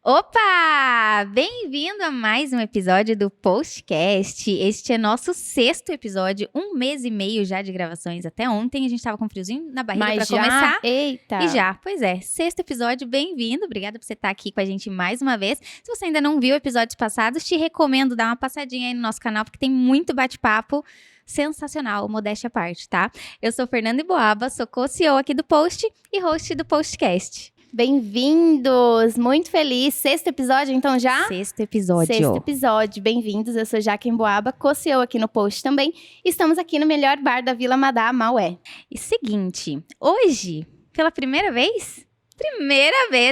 Opa! Bem-vindo a mais um episódio do Postcast. Este é nosso 6º episódio, 1 mês e meio já de gravações. Até ontem a gente tava com um friozinho na barriga pra começar. Eita! E já, pois é, 6º episódio, bem-vindo. Obrigada por você estar aqui com a gente mais uma vez. Se você ainda não viu episódios passados, te recomendo dar uma passadinha aí no nosso canal, porque tem muito bate-papo sensacional, modéstia à parte, tá? Eu sou Fernanda Iboaba, sou co-CEO aqui do Post e host do Postcast. Bem-vindos! Muito feliz. 6º episódio, então já? 6º episódio. 6º episódio. Bem-vindos. Eu sou Jaque Emboaba, co-CEO aqui no Post também. Estamos aqui no melhor bar da Vila Madá, Maué. E seguinte, hoje, pela primeira vez,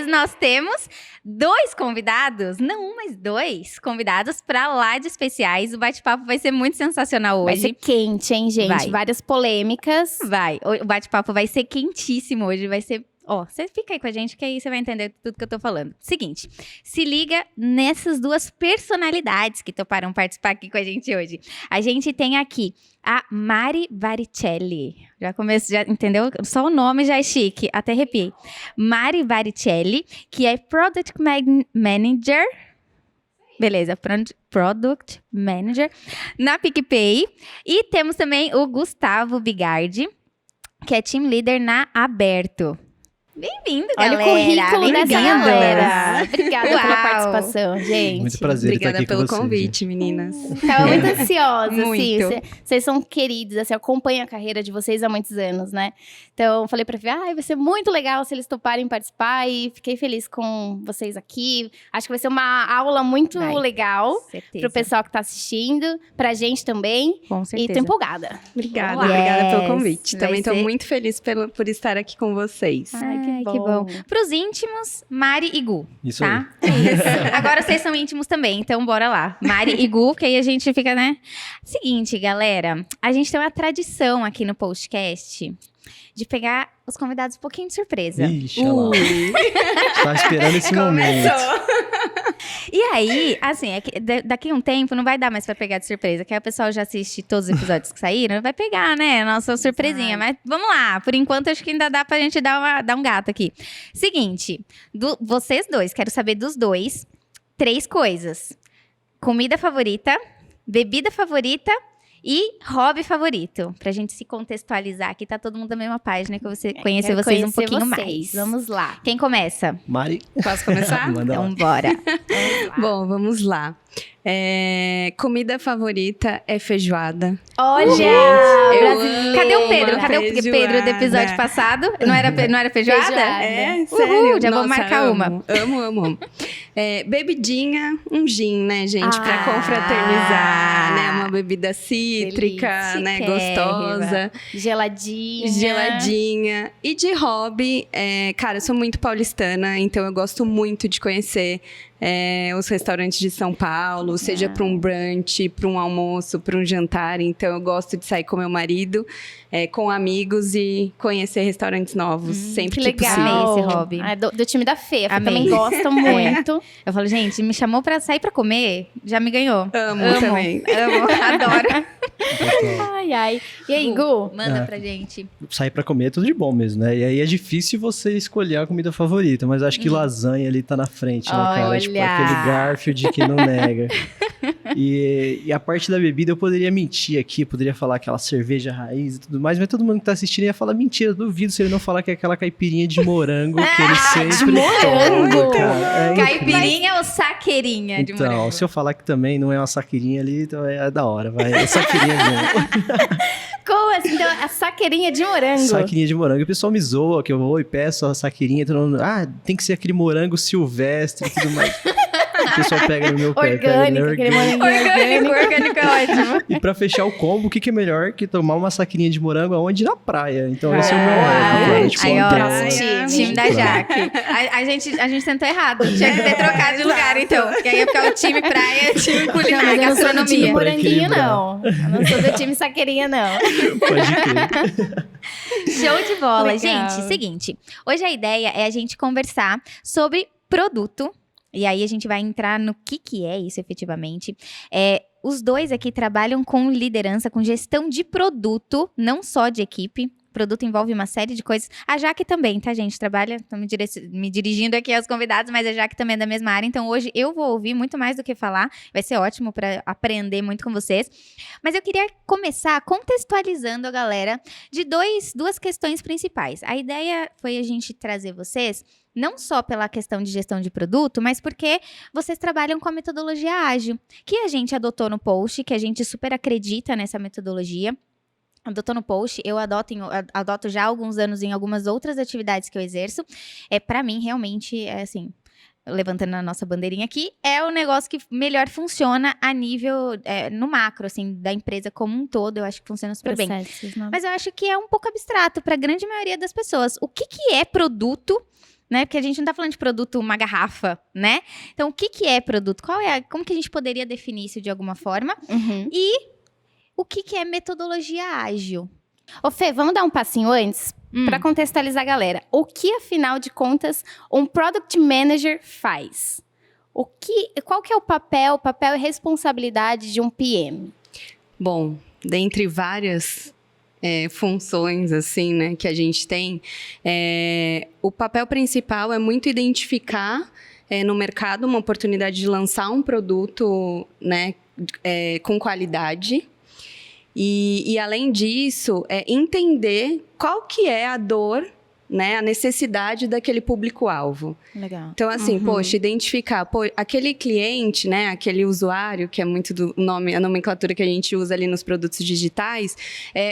nós temos 2 convidados, não um, mas 2 convidados pra lá de especiais. O bate-papo vai ser muito sensacional hoje. Vai ser quente, hein, gente? Vai. Várias polêmicas. Vai, o bate-papo vai ser quentíssimo hoje, vai ser... Ó, você fica aí com a gente que aí você vai entender tudo que eu tô falando. Seguinte, se liga nessas 2 personalidades que toparam participar aqui com a gente hoje. A gente tem aqui a Mari Varicelli. Já entendeu? Só o nome já é chique, até arrepiei. Mari Varicelli, que é Product Manager... Beleza, Product Manager na PicPay. E temos também o Gustavo Bigardi, que é Team Leader na Aberto. Bem-vindo, galera. Olha o currículo dessa galera. Obrigada Uau. pela participação, gente. Muito prazer estar Obrigada aqui pelo com vocês. convite, meninas. Tava muito ansiosa, assim. Muito. Vocês são queridos, assim, eu acompanho a carreira de vocês há muitos anos, né? Então, falei pra Fê, vai ser muito legal se eles toparem participar e fiquei feliz com vocês aqui. Acho que vai ser uma aula muito legal Certeza. pro pessoal que tá assistindo, pra gente também. Com E certeza. tô empolgada. Obrigada, Vamos lá. obrigada pelo Yes, convite. vai Também tô ser- muito feliz por estar aqui com vocês. Ai, que bom. Pros íntimos, Mari e Gu, Isso tá? Isso. Agora vocês são íntimos também, então bora lá. Mari e Gu, que aí a gente fica, né? Seguinte, galera, a gente tem uma tradição aqui no podcast de pegar os convidados um pouquinho de surpresa. Ixi, olha lá. Tava esperando esse momento. E aí, assim, é que daqui a um tempo não vai dar mais pra pegar de surpresa, que aí o pessoal já assiste todos os episódios que saíram, vai pegar, né, a nossa surpresinha. Mas vamos lá, por enquanto acho que ainda dá pra gente dar um gato aqui. Seguinte, vocês 2, quero saber dos 2, 3 coisas. Comida favorita, bebida favorita e hobby favorito. Pra gente se contextualizar aqui, tá todo mundo na mesma página, que você conhecer Quero vocês um conhecer pouquinho vocês. mais. Vamos lá. Quem começa? Mari, Posso começar? manda lá. Então bora. Bom, vamos lá. Comida favorita é feijoada. Olha! Eu amo Cadê o Pedro? uma Cadê o Pedro do feijoada. episódio passado? Não era feijoada? Feijoada. É, Uhul, sério. já vou Nossa, marcar amo, uma. Amo. Bebidinha, um gin, né, gente? Pra Ah. confraternizar, né? Uma bebida cítrica, Delícia. né? Chiquérrima. Gostosa. Geladinha. E de hobby, cara, eu sou muito paulistana, então eu gosto muito de conhecer os restaurantes de São Paulo, seja para um brunch, para um almoço, para um jantar. Então eu gosto de sair com meu marido, com amigos e conhecer restaurantes novos, sempre Que que legal. possível. Amei esse hobby. Ah, do time da Fê. A Fê Amei. também gosta muito. Eu falo, gente, me chamou pra sair pra comer, já me ganhou. Amo também. Amo, adoro. Ai, ai. E aí, Gu? Manda Ah. pra gente. Sair pra comer é tudo de bom mesmo, né? E aí é difícil você escolher a comida favorita, mas acho que lasanha ali tá na frente, né, cara? Tipo, Olha! aquele Garfield que não nega. E a parte da bebida eu poderia mentir aqui, poderia falar aquela cerveja raiz e tudo mais, mas todo mundo que tá assistindo ia falar mentira. Duvido se ele não falar que é aquela caipirinha de morango que ele sempre morango! toma, cara. Caipirinha ou saqueirinha de Então, morango? se eu falar que também não é uma saqueirinha ali, então é da hora, vai. É saqueirinha mesmo. Como assim? Então, a saqueirinha de morango. Saqueirinha de morango. E o pessoal me zoa, que eu vou e peço a saqueirinha, todo mundo, tem que ser aquele morango silvestre e tudo mais. O pessoal pega no meu pé. pega no Orgânico, meu aquele moranguinho Orgânico é ótimo. E pra fechar o combo, o que é melhor que tomar uma saqueirinha de morango aonde? Na praia. Então esse é o meu hobby, cara. Tipo, Aí, ó, praia. time da Jaque. A gente tentou errado. Tinha que ter trocado de lugar, então. Porque aí ia ficar o time praia, time Não, culinária, mas eu não sou do time gastronomia. Pra moranguinho, equilibrar. não. Eu não sou do time saqueirinha, não. Pode crer. Show de bola. Legal. Gente, seguinte. Hoje a ideia é a gente conversar sobre produto. E aí a gente vai entrar no que é isso efetivamente. Os 2 aqui trabalham com liderança, com gestão de produto, não só de equipe. produto envolve uma série de coisas. A Jaque também, tá, gente? Trabalha, tô me dirigindo aqui aos convidados, mas a Jaque também é da mesma área. Então, hoje eu vou ouvir muito mais do que falar. Vai ser ótimo para aprender muito com vocês. Mas eu queria começar contextualizando a galera de duas questões principais. A ideia foi a gente trazer vocês não só pela questão de gestão de produto, mas porque vocês trabalham com a metodologia ágil, que a gente adotou no Post, que a gente super acredita nessa metodologia. Adotou no Post, eu adoto já há alguns anos em algumas outras atividades que eu exerço. Para mim, realmente, assim, levantando a nossa bandeirinha aqui, é o negócio que melhor funciona a nível, no macro, assim, da empresa como um todo. Eu acho que funciona super bem. Mas eu acho que é um pouco abstrato para a grande maioria das pessoas. O que é produto? Né? Porque a gente não tá falando de produto, uma garrafa, né? Então, o que é produto? Como que a gente poderia definir isso de alguma forma? E o que é metodologia ágil? Ô Fê, vamos dar um passinho antes para contextualizar a galera. O que, afinal de contas, um Product Manager faz? Qual que é o papel e responsabilidade de um PM? Bom, dentre várias funções, assim, né, que a gente tem, o papel principal é muito identificar no mercado uma oportunidade de lançar um produto, né, com qualidade. E além disso, entender qual que é a dor, né, a necessidade daquele público-alvo. Legal. Então, assim, poxa, identificar, aquele cliente, né, aquele usuário, que é muito do nome, a nomenclatura que a gente usa ali nos produtos digitais,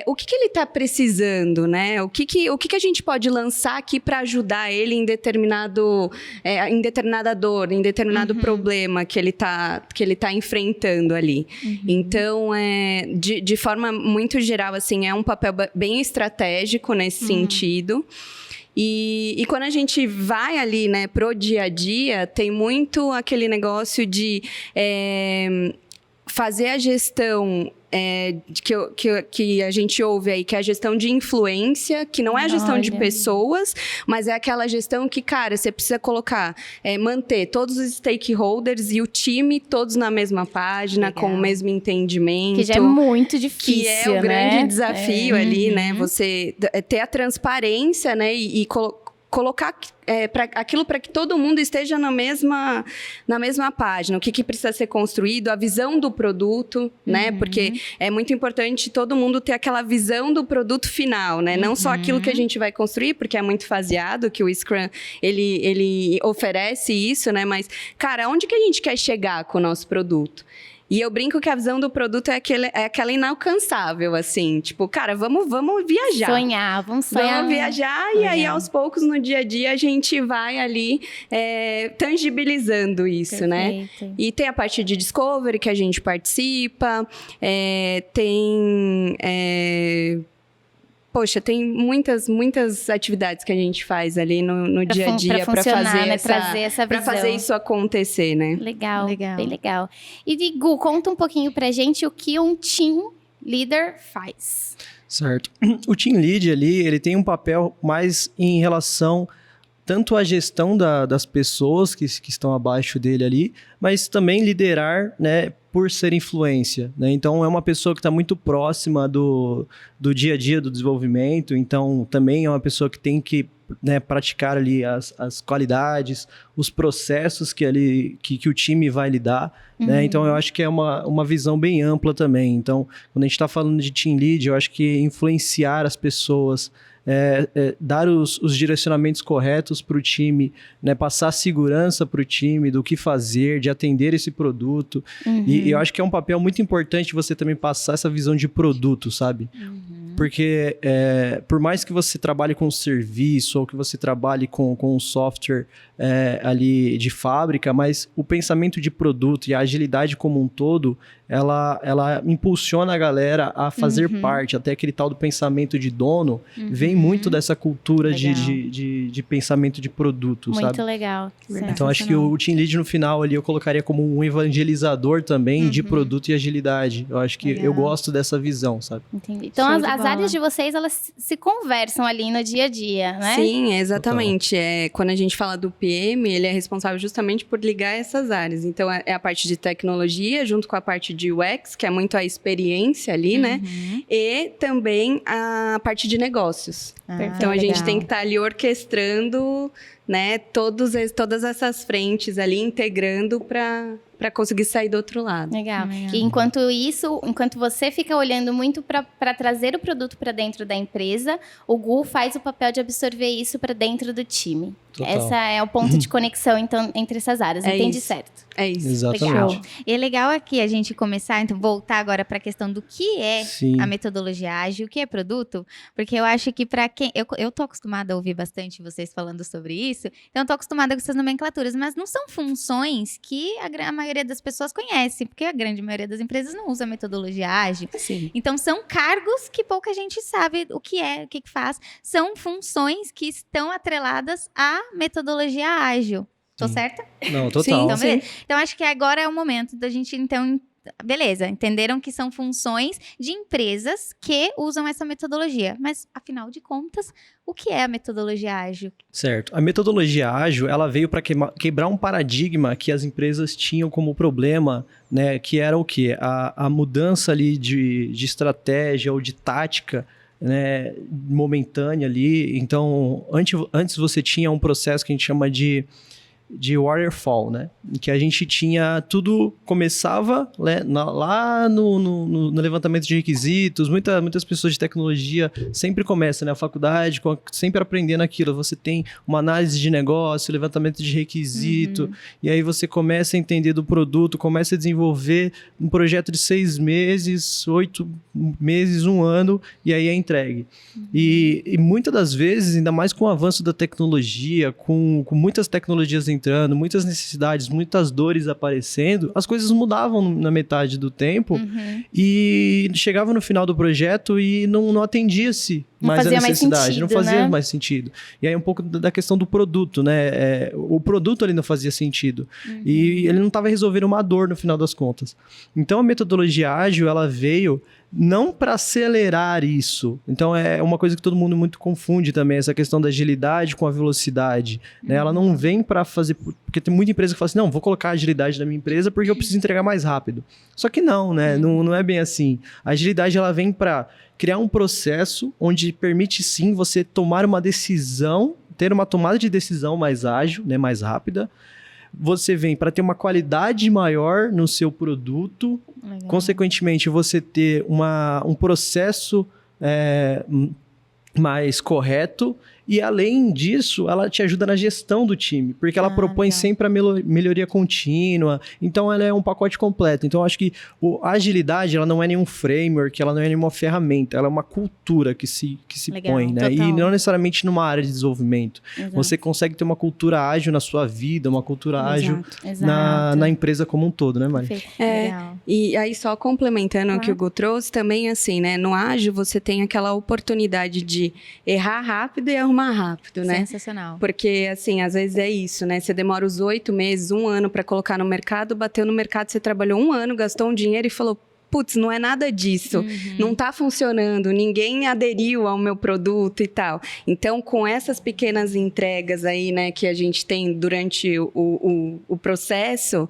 o que ele está precisando, né? O que a gente pode lançar aqui para ajudar ele em determinada dor, em determinado problema que ele tá enfrentando ali. Então, de forma muito geral, assim, é um papel bem estratégico nesse sentido. E quando a gente vai ali, né, pro dia a dia, tem muito aquele negócio de fazer a gestão que a gente ouve aí, que é a gestão de influência, que não é a gestão de pessoas, mas é aquela gestão que, cara, você precisa colocar, manter todos os stakeholders e o time todos na mesma página, com o mesmo entendimento. Que já é muito difícil, que é o grande desafio ali, né? Você ter a transparência, né? E colocar aquilo para que todo mundo esteja na mesma página. O que precisa ser construído, a visão do produto, né? Porque é muito importante todo mundo ter aquela visão do produto final, né? Não só aquilo que a gente vai construir, porque é muito faseado, que o Scrum, ele oferece isso, né? Mas, cara, onde que a gente quer chegar com o nosso produto? E eu brinco que a visão do produto é aquela inalcançável, assim. Tipo, cara, vamos viajar. Vamos sonhar. Vamos viajar e aí, aos poucos, no dia a dia, a gente vai ali tangibilizando isso, perfeito, né? E tem a parte de discovery que a gente participa. Tem muitas atividades que a gente faz ali no dia a dia para fazer isso acontecer, né? Legal, bem legal. E Gu, conta um pouquinho pra gente o que um Team Leader faz. Certo. O Team Lead ali, ele tem um papel mais em relação tanto à gestão das pessoas que estão abaixo dele ali, mas também liderar, né, por ser influência, né? Então, é uma pessoa que está muito próxima do dia a dia do desenvolvimento, então também é uma pessoa que tem que, né, praticar ali as qualidades, os processos que o time vai lidar, né? Então, eu acho que é uma visão bem ampla também. Então, quando a gente está falando de Team Lead, eu acho que influenciar as pessoas, dar os direcionamentos corretos para o time, né, passar segurança para o time do que fazer, de atender esse produto. E eu acho que é um papel muito importante você também passar essa visão de produto, sabe? Porque por mais que você trabalhe com serviço ou que você trabalhe com um software ali de fábrica, mas o pensamento de produto e a agilidade como um todo, ela impulsiona a galera a fazer parte, até aquele tal do pensamento de dono, vem muito dessa cultura de pensamento de produto, sabe? Muito legal. Então, acho que o Team Lead no final ali eu colocaria como um evangelizador também de produto e agilidade. Eu acho que eu gosto dessa visão, sabe? Entendi. Então, às as áreas de vocês, elas se conversam ali no dia a dia, né? Sim, exatamente. Quando a gente fala do PM, ele é responsável justamente por ligar essas áreas. Então, é a parte de tecnologia, junto com a parte de UX, que é muito a experiência ali, né? E também a parte de negócios. Então, a gente tem que estar ali orquestrando, né, todas essas frentes ali, integrando para conseguir sair do outro lado. Legal. E enquanto você fica olhando muito para trazer o produto para dentro da empresa, o Gu faz o papel de absorver isso para dentro do time. Total. Essa é o ponto de conexão, então, entre essas áreas. Entendi certo. É isso. Exatamente. Legal. E é legal aqui a gente começar, então, voltar agora para a questão do que é Sim. a metodologia ágil, o que é produto, porque eu acho que para quem... Eu tô acostumada a ouvir bastante vocês falando sobre isso, então eu tô acostumada com essas nomenclaturas, mas não são funções que a maioria das pessoas conhece, porque a grande maioria das empresas não usa metodologia ágil. Sim. Então, são cargos que pouca gente sabe o que é, o que faz. São funções que estão atreladas à metodologia ágil. Tô certa? Não, total. Sim, então, beleza. Então, acho que agora é o momento da gente, então... Beleza, entenderam que são funções de empresas que usam essa metodologia. Mas, afinal de contas, o que é a metodologia ágil? Certo. A metodologia ágil, ela veio para quebrar um paradigma que as empresas tinham como problema, né? Que era o quê? A mudança ali de estratégia ou de tática, né, momentânea ali. Então, antes você tinha um processo que a gente chama de waterfall, né? Em que a gente tinha tudo, começava, né, lá no levantamento de requisitos, muitas pessoas de tecnologia sempre começam, né? A faculdade, sempre aprendendo aquilo. Você tem uma análise de negócio, levantamento de requisito, e aí você começa a entender do produto, começa a desenvolver um projeto de 6 meses, 8 meses, 1 ano, e aí é entregue. E muitas das vezes, ainda mais com o avanço da tecnologia, com muitas tecnologias entrando, muitas necessidades, muitas dores aparecendo, as coisas mudavam na metade do tempo e chegava no final do projeto e não atendia-se mais a necessidade, não fazia mais sentido. E aí um pouco da questão do produto, né? O produto ali não fazia sentido. E ele não estava resolvendo uma dor no final das contas. Então a metodologia ágil, ela veio não para acelerar isso. Então é uma coisa que todo mundo muito confunde também, essa questão da agilidade com a velocidade, né? Ela não vem para fazer... Porque tem muita empresa que fala assim, não, vou colocar a agilidade na minha empresa porque eu preciso entregar mais rápido. Só que não, né? Não é bem assim. A agilidade, ela vem para criar um processo onde permite sim você tomar uma decisão, ter uma tomada de decisão mais ágil, né? Mais rápida. Você vem para ter uma qualidade maior no seu produto. Legal. Consequentemente, você ter um processo mais correto. E, além disso, ela te ajuda na gestão do time, porque ela propõe sempre a melhoria contínua. Então, ela é um pacote completo. Então, eu acho que a agilidade, ela não é nenhum framework, ela não é nenhuma ferramenta, ela é uma cultura que se põe, né? Total. E não necessariamente numa área de desenvolvimento. Exato. Você consegue ter uma cultura ágil na sua vida, uma cultura ágil na empresa como um todo, né, Mari? Perfeito. Legal. E aí, só complementando o que o Gu trouxe, também assim, né? No ágil, você tem aquela oportunidade de errar rápido e arrumar rápido, né? Sensacional. Porque, assim, às vezes é isso, né? Você demora os 8 meses, 1 ano para colocar no mercado, bateu no mercado, você trabalhou 1 ano, gastou um dinheiro e falou, putz, não é nada disso, não tá funcionando, ninguém aderiu ao meu produto e tal. Então, com essas pequenas entregas aí, né, que a gente tem durante o processo,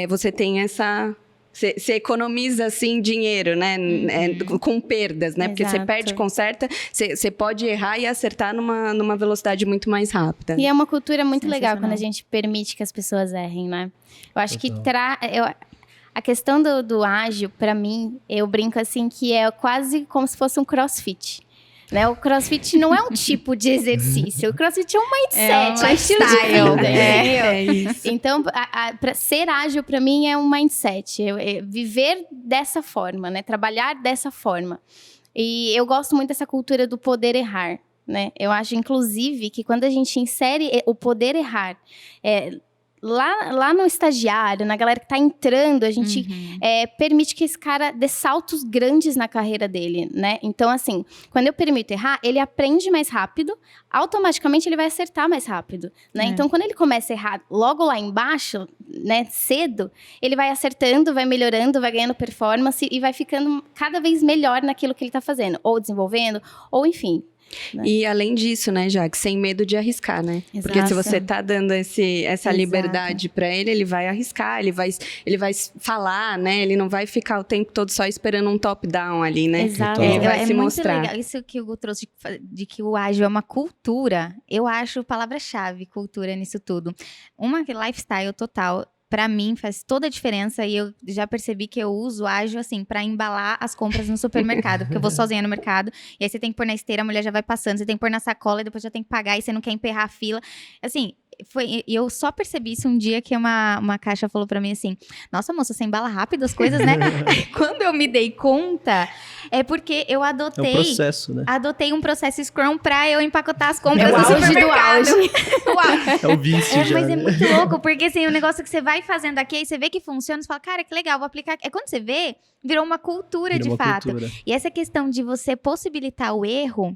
você tem essa... Você economiza, assim, dinheiro, né? Com perdas, né? Porque você perde, conserta, você pode errar e acertar numa velocidade muito mais rápida. E é uma cultura muito legal quando a gente permite que as pessoas errem, né? Eu acho que a questão do ágil, pra mim, eu brinco assim, que é quase como se fosse um crossfit. Né? O crossfit não é um tipo de exercício. O crossfit é um mindset, é um estilo de vida. É isso. Então, pra ser ágil, para mim, é um mindset. Viver dessa forma, né? Trabalhar dessa forma. E eu gosto muito dessa cultura do poder errar. Né? Eu acho, inclusive, que quando a gente insere o poder errar... Lá no estagiário, na galera que tá entrando, a gente permite que esse cara dê saltos grandes na carreira dele, né? Então, assim, quando eu permito errar, ele aprende mais rápido, automaticamente ele vai acertar mais rápido, né? Então, quando ele começa a errar logo lá embaixo, né, cedo, ele vai acertando, vai melhorando, vai ganhando performance e vai ficando cada vez melhor naquilo que ele tá fazendo, ou desenvolvendo, ou enfim. Né? E além disso, né, Jaque, sem medo de arriscar, né? Porque se Exato. você tá dando essa Exato. liberdade pra ele vai arriscar, ele vai falar, né? Ele não vai ficar o tempo todo só esperando um top-down ali, né? Exato. Ele vai é se muito mostrar. legal. Isso que o Hugo trouxe de que o ágil é uma cultura, eu acho palavra-chave, cultura nisso tudo. Uma lifestyle total. Pra mim, faz toda a diferença e eu já percebi que eu uso ágil, assim, pra embalar as compras no supermercado. Porque eu vou sozinha no mercado, e aí você tem que pôr na esteira, a mulher já vai passando, você tem que pôr na sacola, e depois já tem que pagar, e você não quer emperrar a fila. Assim, e eu só percebi isso um dia que uma caixa falou pra mim assim, nossa, moça, você embala rápido as coisas, né? Quando eu me dei conta, é porque eu É um adotei... processo, né? Adotei um processo Scrum pra eu empacotar as compras É o no auge do supermercado. auge. Uau. É o vício já, Mas é né? muito louco, porque assim, o negócio que você vai fazendo aqui, aí você vê que funciona, você fala, cara, que legal, vou aplicar aqui. É quando você vê, virou uma cultura Vira de uma fato. cultura. E essa questão de você possibilitar o erro,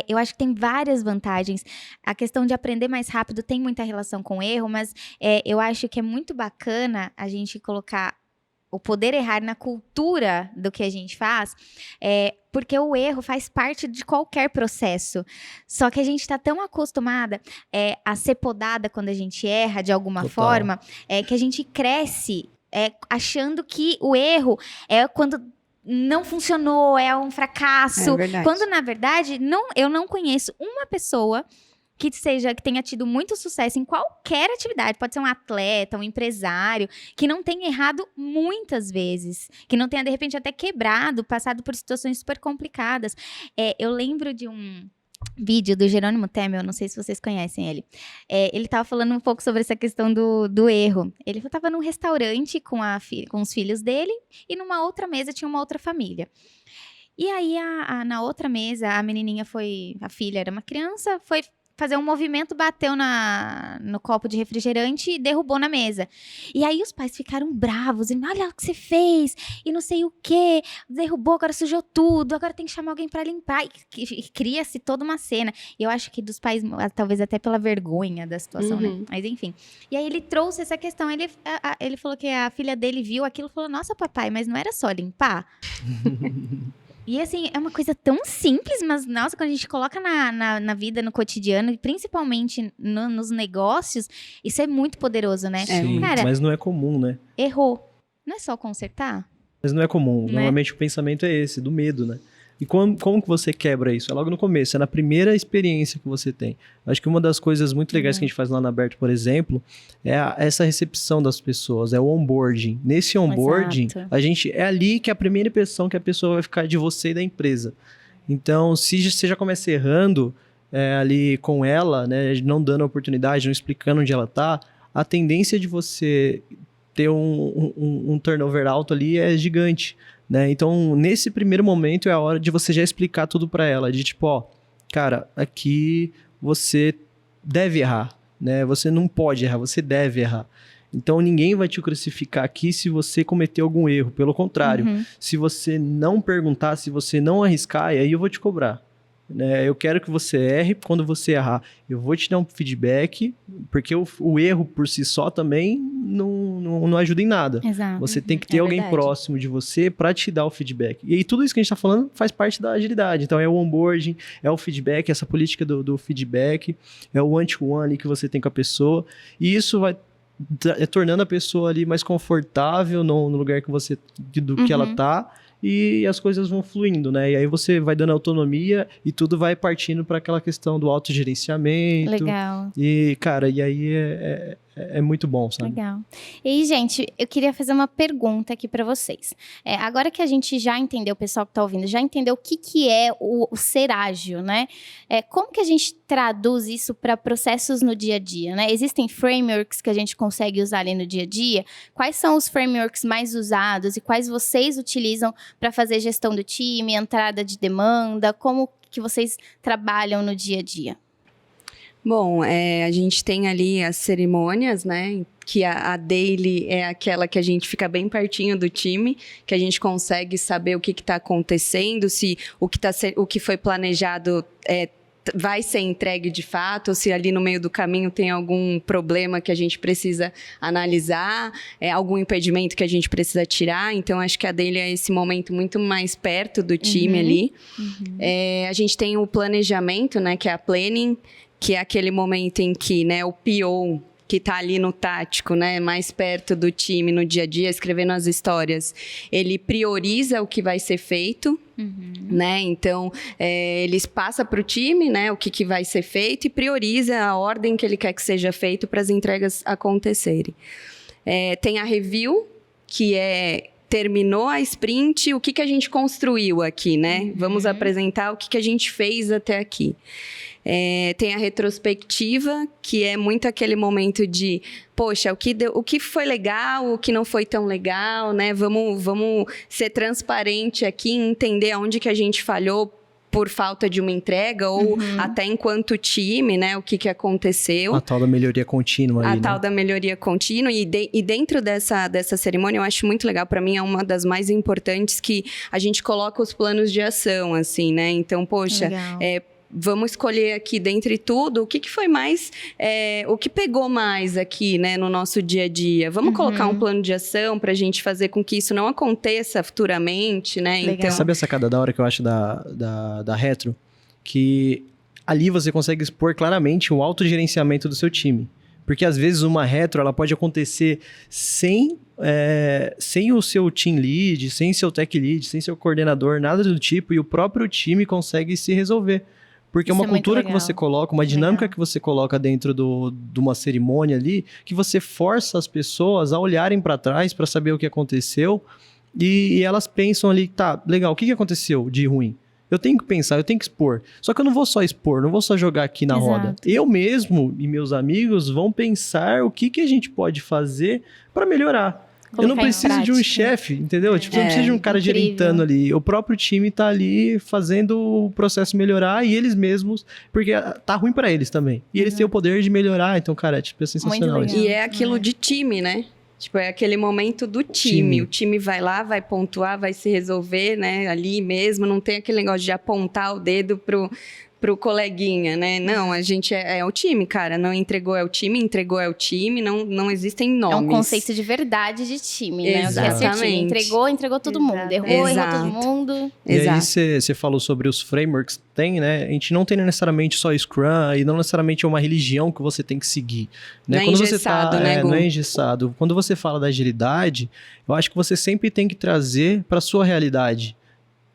eu acho que tem várias vantagens. A questão de aprender mais rápido tem muita relação com o erro, mas eu acho que é muito bacana a gente colocar o poder errar na cultura do que a gente faz, porque o erro faz parte de qualquer processo. Só que a gente está tão acostumada a ser podada quando a gente erra de alguma Total. forma, que a gente cresce achando que o erro é quando não funcionou, é um fracasso. É verdade. Quando, na verdade, eu não conheço uma pessoa que tenha tido muito sucesso em qualquer atividade, pode ser um atleta, um empresário, que não tenha errado muitas vezes, que não tenha, de repente, até quebrado, passado por situações super complicadas. Eu lembro de um vídeo do Jerônimo Temel, não sei se vocês conhecem ele. Ele estava falando um pouco sobre essa questão do erro. Ele estava num restaurante com os filhos dele e numa outra mesa tinha uma outra família. E aí, na outra mesa, a filha era uma criança, foi fazer um movimento, bateu no copo de refrigerante e derrubou na mesa. E aí os pais ficaram bravos, dizendo, olha o que você fez, e não sei o quê, derrubou, agora sujou tudo, agora tem que chamar alguém pra limpar. E cria-se toda uma cena. E eu acho que dos pais, talvez até pela vergonha da situação, né? Mas enfim. E aí ele trouxe essa questão, ele falou que a filha dele viu aquilo e falou, nossa, papai, mas não era só limpar? E assim, é uma coisa tão simples, mas nossa, quando a gente coloca na vida, no cotidiano, e principalmente nos negócios, isso é muito poderoso, né? Sim, Cara, mas não é comum, né? errou. Não é só consertar? Mas não é comum. Né? Normalmente o pensamento é esse, do medo, né? E como que você quebra isso? É logo no começo, é na primeira experiência que você tem. Acho que uma das coisas muito legais que a gente faz lá na Aberto, por exemplo, é essa recepção das pessoas, é o onboarding. Nesse onboarding, Exato. é ali que é a primeira impressão que a pessoa vai ficar de você e da empresa. Então, se você já começa errando ali com ela, né, não dando a oportunidade, não explicando onde ela tá, a tendência de você ter um turnover alto ali é gigante. Né? Então, nesse primeiro momento é a hora de você já explicar tudo para ela, de tipo, ó, cara, aqui você deve errar, né? Você não pode errar, você deve errar. Então, ninguém vai te crucificar aqui se você cometer algum erro. Pelo contrário, se você não perguntar, se você não arriscar, aí eu vou te cobrar. Né? Eu quero que você erre. Quando você errar, eu vou te dar um feedback, porque o erro por si só também não ajuda em nada. Exato. Você tem que ter alguém verdade. próximo de você para te dar o feedback. E aí tudo isso que a gente está falando faz parte da agilidade. Então é o onboarding, é o feedback, essa política do feedback, é o one-to-one ali que você tem com a pessoa. E isso vai tornando a pessoa ali mais confortável no lugar que que ela tá. E as coisas vão fluindo, né? E aí você vai dando autonomia e tudo vai partindo para aquela questão do autogerenciamento. Legal. E, cara, e aí é muito bom, sabe? Legal. E aí, gente, eu queria fazer uma pergunta aqui pra vocês. Agora que a gente já entendeu, o pessoal que tá ouvindo, já entendeu o que é o ser ágil, né? Como que a gente traduz isso para processos no dia a dia, né? Existem frameworks que a gente consegue usar ali no dia a dia? Quais são os frameworks mais usados e quais vocês utilizam para fazer gestão do time, entrada de demanda? Como que vocês trabalham no dia a dia? Bom, a gente tem ali as cerimônias, né? Que a daily é aquela que a gente fica bem pertinho do time, que a gente consegue saber o que está acontecendo, se o que foi planejado vai ser entregue de fato, ou se ali no meio do caminho tem algum problema que a gente precisa analisar, algum impedimento que a gente precisa tirar. Então, acho que a dele é esse momento muito mais perto do time ali. A gente tem o planejamento, né, que é a planning, que é aquele momento em que, né, o PO, que está ali no tático, né, mais perto do time, no dia a dia, escrevendo as histórias, ele prioriza o que vai ser feito, né? Então, eles passa para o time, né, o que vai ser feito e prioriza a ordem que ele quer que seja feito para as entregas acontecerem. Tem a review, que terminou a sprint, o que a gente construiu aqui, né? Vamos apresentar o que a gente fez até aqui. Tem a retrospectiva, que é muito aquele momento de, poxa, o que foi legal, o que não foi tão legal, né? Vamos ser transparente aqui, entender aonde que a gente falhou por falta de uma entrega, ou até enquanto time, né? O que aconteceu. A tal da melhoria contínua ali, tal da melhoria contínua. E dentro dessa cerimônia, eu acho muito legal, para mim é uma das mais importantes, que a gente coloca os planos de ação, assim, né? Então, poxa, vamos escolher aqui, dentre tudo, o que foi mais, o que pegou mais aqui, né, no nosso dia a dia. Vamos colocar um plano de ação para a gente fazer com que isso não aconteça futuramente, né? Legal. Então, sabe a sacada da hora que eu acho da retro? Que ali você consegue expor claramente o autogerenciamento do seu time. Porque às vezes uma retro ela pode acontecer sem o seu team lead, sem seu tech lead, sem seu coordenador, nada do tipo, e o próprio time consegue se resolver. Porque é uma cultura que você coloca, uma dinâmica que você coloca dentro de uma cerimônia ali, que você força as pessoas a olharem para trás para saber o que aconteceu, e elas pensam ali, tá, legal, o que aconteceu de ruim? Eu tenho que pensar, eu tenho que expor. Só que eu não vou só expor, não vou só jogar aqui na roda. Eu mesmo e meus amigos vão pensar o que a gente pode fazer para melhorar. Eu não preciso de um chefe, entendeu? Tipo, eu não preciso de um cara gerenciando ali. O próprio time tá ali fazendo o processo melhorar e eles mesmos, porque tá ruim pra eles também. E eles têm o poder de melhorar, então, cara, tipo, é sensacional isso. E é aquilo de time, né? Tipo, é aquele momento do time. O time vai lá, vai pontuar, vai se resolver, né? Ali mesmo, não tem aquele negócio de apontar o dedo pro coleguinha, né? Não, a gente é o time, cara. Não entregou é o time, entregou é o time. Não existem nomes. É um conceito de verdade de time, né? Exatamente. Entregou todo mundo. Errou todo mundo. E aí você falou sobre os frameworks que tem, né? A gente não tem necessariamente só Scrum e não necessariamente é uma religião que você tem que seguir. Né? Não Quando é engessado, você né, Gu? não é engessado. Quando você fala da agilidade, eu acho que você sempre tem que trazer para sua realidade.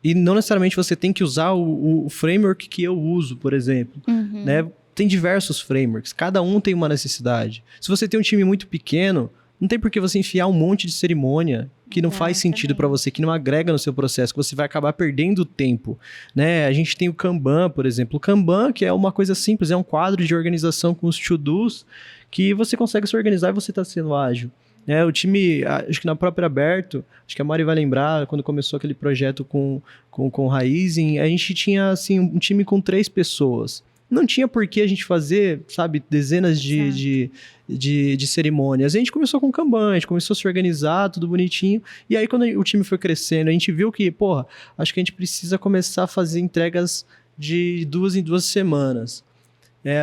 E não necessariamente você tem que usar o framework que eu uso, por exemplo. Né? Tem diversos frameworks, cada um tem uma necessidade. Se você tem um time muito pequeno, não tem por que você enfiar um monte de cerimônia que não faz sentido para você, que não agrega no seu processo, que você vai acabar perdendo tempo. Né? A gente tem o Kanban, por exemplo. O Kanban, que é uma coisa simples, é um quadro de organização com os to-dos, que você consegue se organizar e você está sendo ágil. O time, acho que na própria Aberto, acho que a Mari vai lembrar, quando começou aquele projeto com Raizen, a gente tinha assim, um time com 3 pessoas. Não tinha por que a gente fazer, sabe, dezenas de cerimônias. A gente começou com Kanban, a gente começou a se organizar, tudo bonitinho. E aí, quando o time foi crescendo, a gente viu que, acho que a gente precisa começar a fazer entregas de 2 em 2 semanas.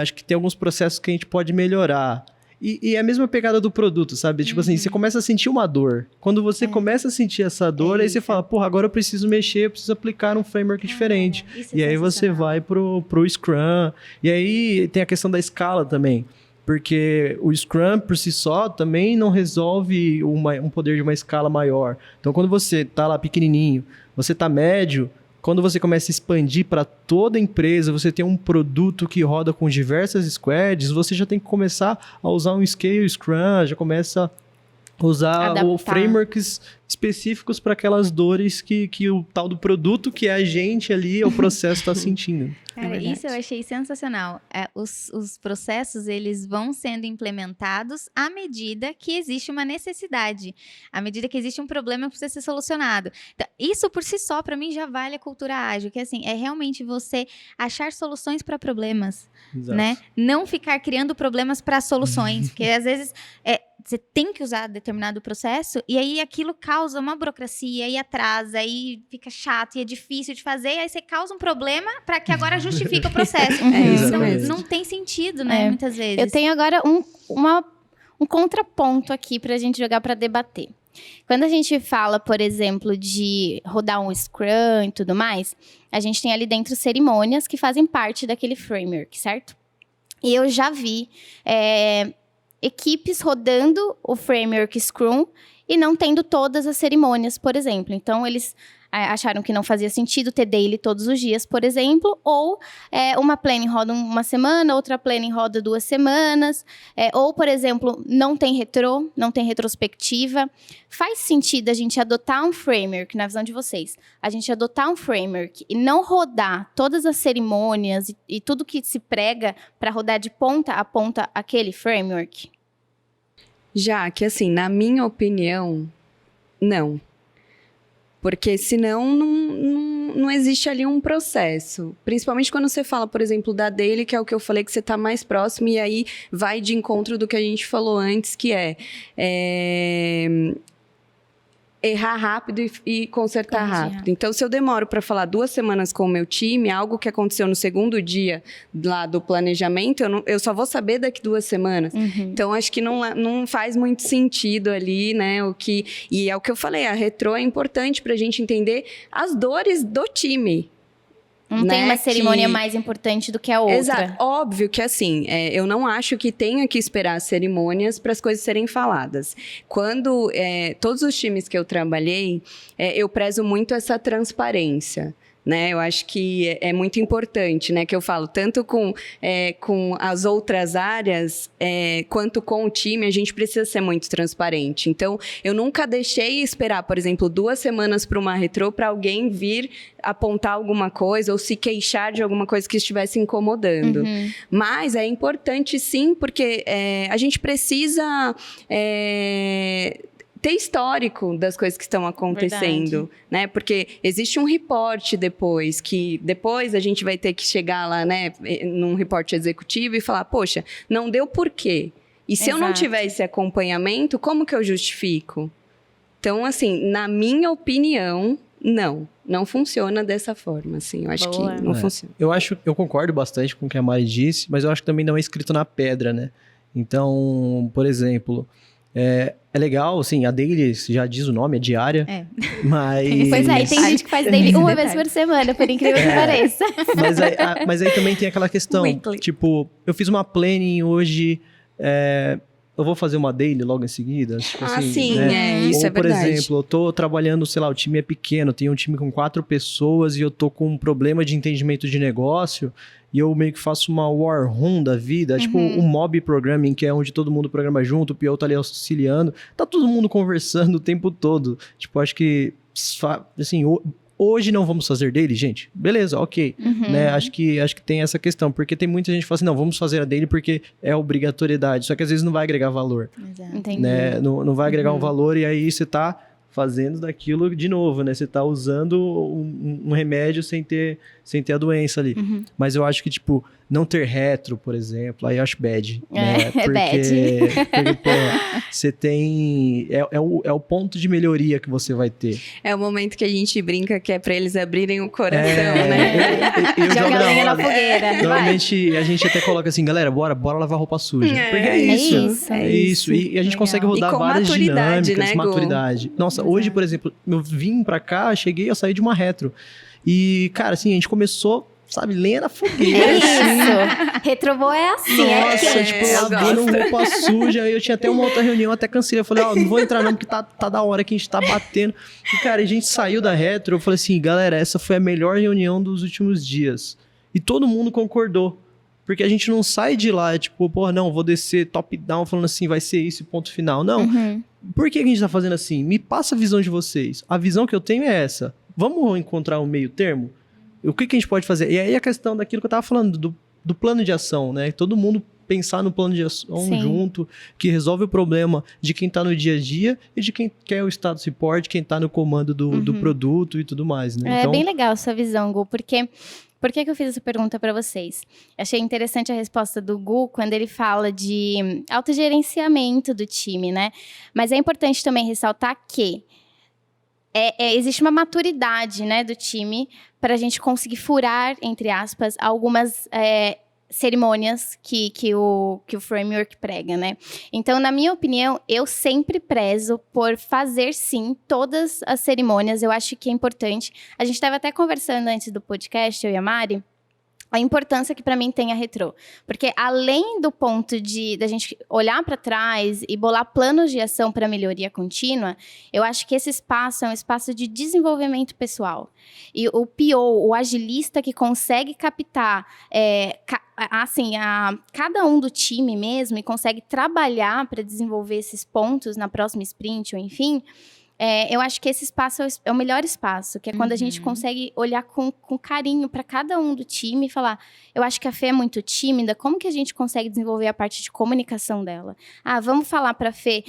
Acho que tem alguns processos que a gente pode melhorar. E é a mesma pegada do produto, sabe? Tipo assim, você começa a sentir uma dor. Quando você começa a sentir essa dor, aí você fala, agora eu preciso mexer, eu preciso aplicar um framework diferente. E aí você vai pro Scrum. E aí tem a questão da escala também. Porque o Scrum, por si só, também não resolve um poder de uma escala maior. Então, quando você tá lá pequenininho, você tá médio, quando você começa a expandir para toda a empresa, você tem um produto que roda com diversas squads, você já tem que começar a usar um Scale Scrum, já começa a usar frameworks específicos para aquelas dores que o tal do produto que é a gente ali, o processo está sentindo. Cara, isso eu achei sensacional. Os processos, eles vão sendo implementados à medida que existe uma necessidade, à medida que existe um problema que precisa ser solucionado. Então, isso por si só, para mim, já vale a cultura ágil, que assim, é realmente você achar soluções para problemas, né? Não ficar criando problemas para soluções, porque às vezes você tem que usar determinado processo, e aí aquilo causa uma burocracia, e atrasa, aí fica chato, e é difícil de fazer, e aí você causa um problema para que agora justifique o processo. isso Então, mesmo. não tem sentido, né, muitas vezes. Eu tenho agora um contraponto aqui pra gente jogar pra debater. Quando a gente fala, por exemplo, de rodar um Scrum e tudo mais, a gente tem ali dentro cerimônias que fazem parte daquele framework, certo? E eu já vi equipes rodando o framework Scrum e não tendo todas as cerimônias, por exemplo. Então, eles acharam que não fazia sentido ter daily todos os dias, por exemplo, ou uma planning roda uma semana, outra planning roda 2 semanas, ou, por exemplo, não tem retrospectiva. Faz sentido a gente adotar um framework, na visão de vocês, a gente adotar um framework e não rodar todas as cerimônias e tudo que se prega para rodar de ponta a ponta aquele framework? Já que, assim, na minha opinião, não. Porque senão não existe ali um processo. Principalmente quando você fala, por exemplo, da daily, que é o que eu falei, que você está mais próximo, e aí vai de encontro do que a gente falou antes, que errar rápido e consertar rápido. Então, se eu demoro para falar 2 semanas com o meu time, algo que aconteceu no segundo dia lá do planejamento, eu só vou saber daqui 2 semanas. Então, acho que não faz muito sentido ali, né? E é o que eu falei, a retrô é importante para a gente entender as dores do time. Não tem uma cerimônia mais importante do que a outra. Exato. Óbvio que, assim, eu não acho que tenha que esperar as cerimônias para as coisas serem faladas. Quando todos os times que eu trabalhei, eu prezo muito essa transparência. Né? Eu acho que é muito importante, né? Que eu falo, tanto com as outras áreas, quanto com o time, a gente precisa ser muito transparente. Então, eu nunca deixei esperar, por exemplo, 2 semanas para uma retrô para alguém vir apontar alguma coisa ou se queixar de alguma coisa que estivesse incomodando. Mas é importante, sim, porque a gente precisa ter histórico das coisas que estão acontecendo, né? Porque existe um reporte depois, que depois a gente vai ter que chegar lá, né, num reporte executivo e falar, poxa, não deu por quê? E se eu não tiver esse acompanhamento, como que eu justifico? Então, assim, na minha opinião, não funciona dessa forma, assim. Eu acho que não funciona. Eu concordo bastante com o que a Mari disse, mas eu acho que também não é escrito na pedra, né? Então, por exemplo, é legal, assim, a daily, já diz o nome, é diária, mas... Pois é, e tem gente que faz daily uma vez por semana, por incrível que pareça. Mas aí também tem aquela questão, Weekly. tipo, eu fiz uma planning hoje, eu vou fazer uma daily logo em seguida? Tipo Sim, né? isso Ou, é verdade. por exemplo, eu tô trabalhando, sei lá, o time é pequeno, tem um time com 4 pessoas e eu tô com um problema de entendimento de negócio e eu meio que faço uma war room da vida, tipo um mob programming, que é onde todo mundo programa junto, o PO tá ali auxiliando, tá todo mundo conversando o tempo todo. Tipo, acho que, assim, hoje não vamos fazer daily, gente? Beleza, ok. Né? Acho que tem essa questão, porque tem muita gente que fala assim, não, vamos fazer a daily porque é obrigatoriedade, só que às vezes não vai agregar valor. Entendi. Né? Não vai agregar um valor e aí você tá fazendo daquilo de novo, né? Você tá usando um remédio sem ter a doença ali. Mas eu acho que, tipo, não ter retro, por exemplo, aí eu acho bad. Né? Porque, pô, você tem... É o ponto de melhoria que você vai ter. É o momento que a gente brinca que é pra eles abrirem o coração, né? Eu Joga jogo a lenha na roda. fogueira. Normalmente a gente até coloca assim, galera, bora lavar roupa suja. Porque é isso. E a gente consegue rodar E com várias maturidade, dinâmicas, né, Gu? maturidade. Nossa, hoje, por exemplo, eu vim pra cá, eu saí de uma retro. E, cara, assim, a gente começou, sabe, lenha na fogueira. Isso. Retrovô é assim. Nossa, tipo, eu lavando roupa suja. Eu tinha até uma outra reunião, até cansei. Eu falei, não vou entrar não, porque tá da hora que a gente tá batendo. E, cara, a gente saiu da retro. Eu falei assim, galera, essa foi a melhor reunião dos últimos dias. E todo mundo concordou. Porque a gente não sai de lá, tipo, não, vou descer top-down falando assim, vai ser isso, ponto final. Não. Por que a gente tá fazendo assim? Me passa a visão de vocês. A visão que eu tenho é essa. Vamos encontrar um meio termo? O que a gente pode fazer? E aí a questão daquilo que eu tava falando, do plano de ação, né? Todo mundo pensar no plano de ação Sim. junto, que resolve o problema de quem está no dia a dia e de quem quer o status report, quem está no comando do produto e tudo mais, né? É bem legal a sua visão, Gu, porque... Por que eu fiz essa pergunta para vocês? Achei interessante a resposta do Gu quando ele fala de autogerenciamento do time, né? Mas é importante também ressaltar que existe uma maturidade, né, do time para a gente conseguir furar, entre aspas, algumas cerimônias que o framework prega, né? Então, na minha opinião, eu sempre prezo por fazer, sim, todas as cerimônias. Eu acho que é importante. A gente estava até conversando antes do podcast, eu e a Mari, a importância que para mim tem a retrô. Porque além do ponto da gente olhar para trás e bolar planos de ação para melhoria contínua, eu acho que esse espaço é um espaço de desenvolvimento pessoal. E o PO, o agilista que consegue captar cada um do time mesmo e consegue trabalhar para desenvolver esses pontos na próxima sprint ou enfim... eu acho que esse espaço é o melhor espaço, que é quando a gente consegue olhar com carinho para cada um do time e falar, eu acho que a Fê é muito tímida, como que a gente consegue desenvolver a parte de comunicação dela? Vamos falar para a Fê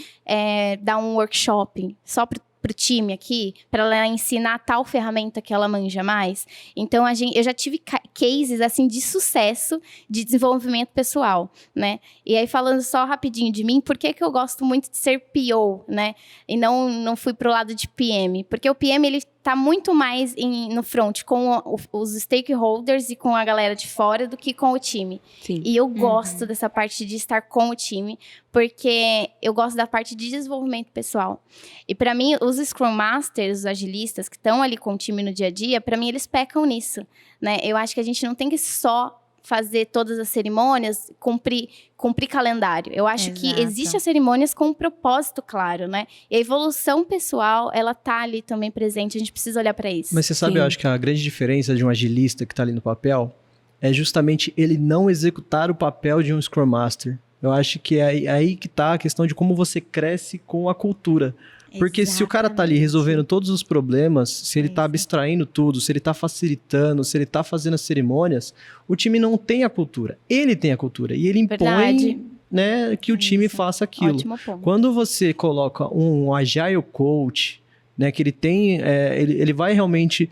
dar um workshop só para o time aqui, para ela ensinar tal ferramenta que ela manja mais. Então, eu já tive cases, assim, de sucesso de desenvolvimento pessoal, né? E aí, falando só rapidinho de mim, por que eu gosto muito de ser PO, né? E não fui pro lado de PM? Porque o PM, ele tá muito mais no front com os stakeholders e com a galera de fora do que com o time. Sim. E eu gosto dessa parte de estar com o time, porque eu gosto da parte de desenvolvimento pessoal. E para mim, os Scrum Masters, os agilistas que estão ali com o time no dia a dia, para mim eles pecam nisso, né? Eu acho que a gente não tem que só fazer todas as cerimônias, cumprir calendário. Eu acho que existem as cerimônias com um propósito claro, né? E a evolução pessoal, ela tá ali também presente, a gente precisa olhar para isso. Mas você sabe, eu acho que a grande diferença de um agilista que tá ali no papel é justamente ele não executar o papel de um Scrum Master. Eu acho que é aí que tá a questão de como você cresce com a cultura. Porque se o cara tá ali resolvendo todos os problemas, se ele tá abstraindo tudo, se ele tá facilitando, se ele tá fazendo as cerimônias, o time não tem a cultura. Ele tem a cultura. E ele impõe, né, que o time faça aquilo. Ótimo ponto. Quando você coloca um Agile Coach, né, que ele tem, ele vai realmente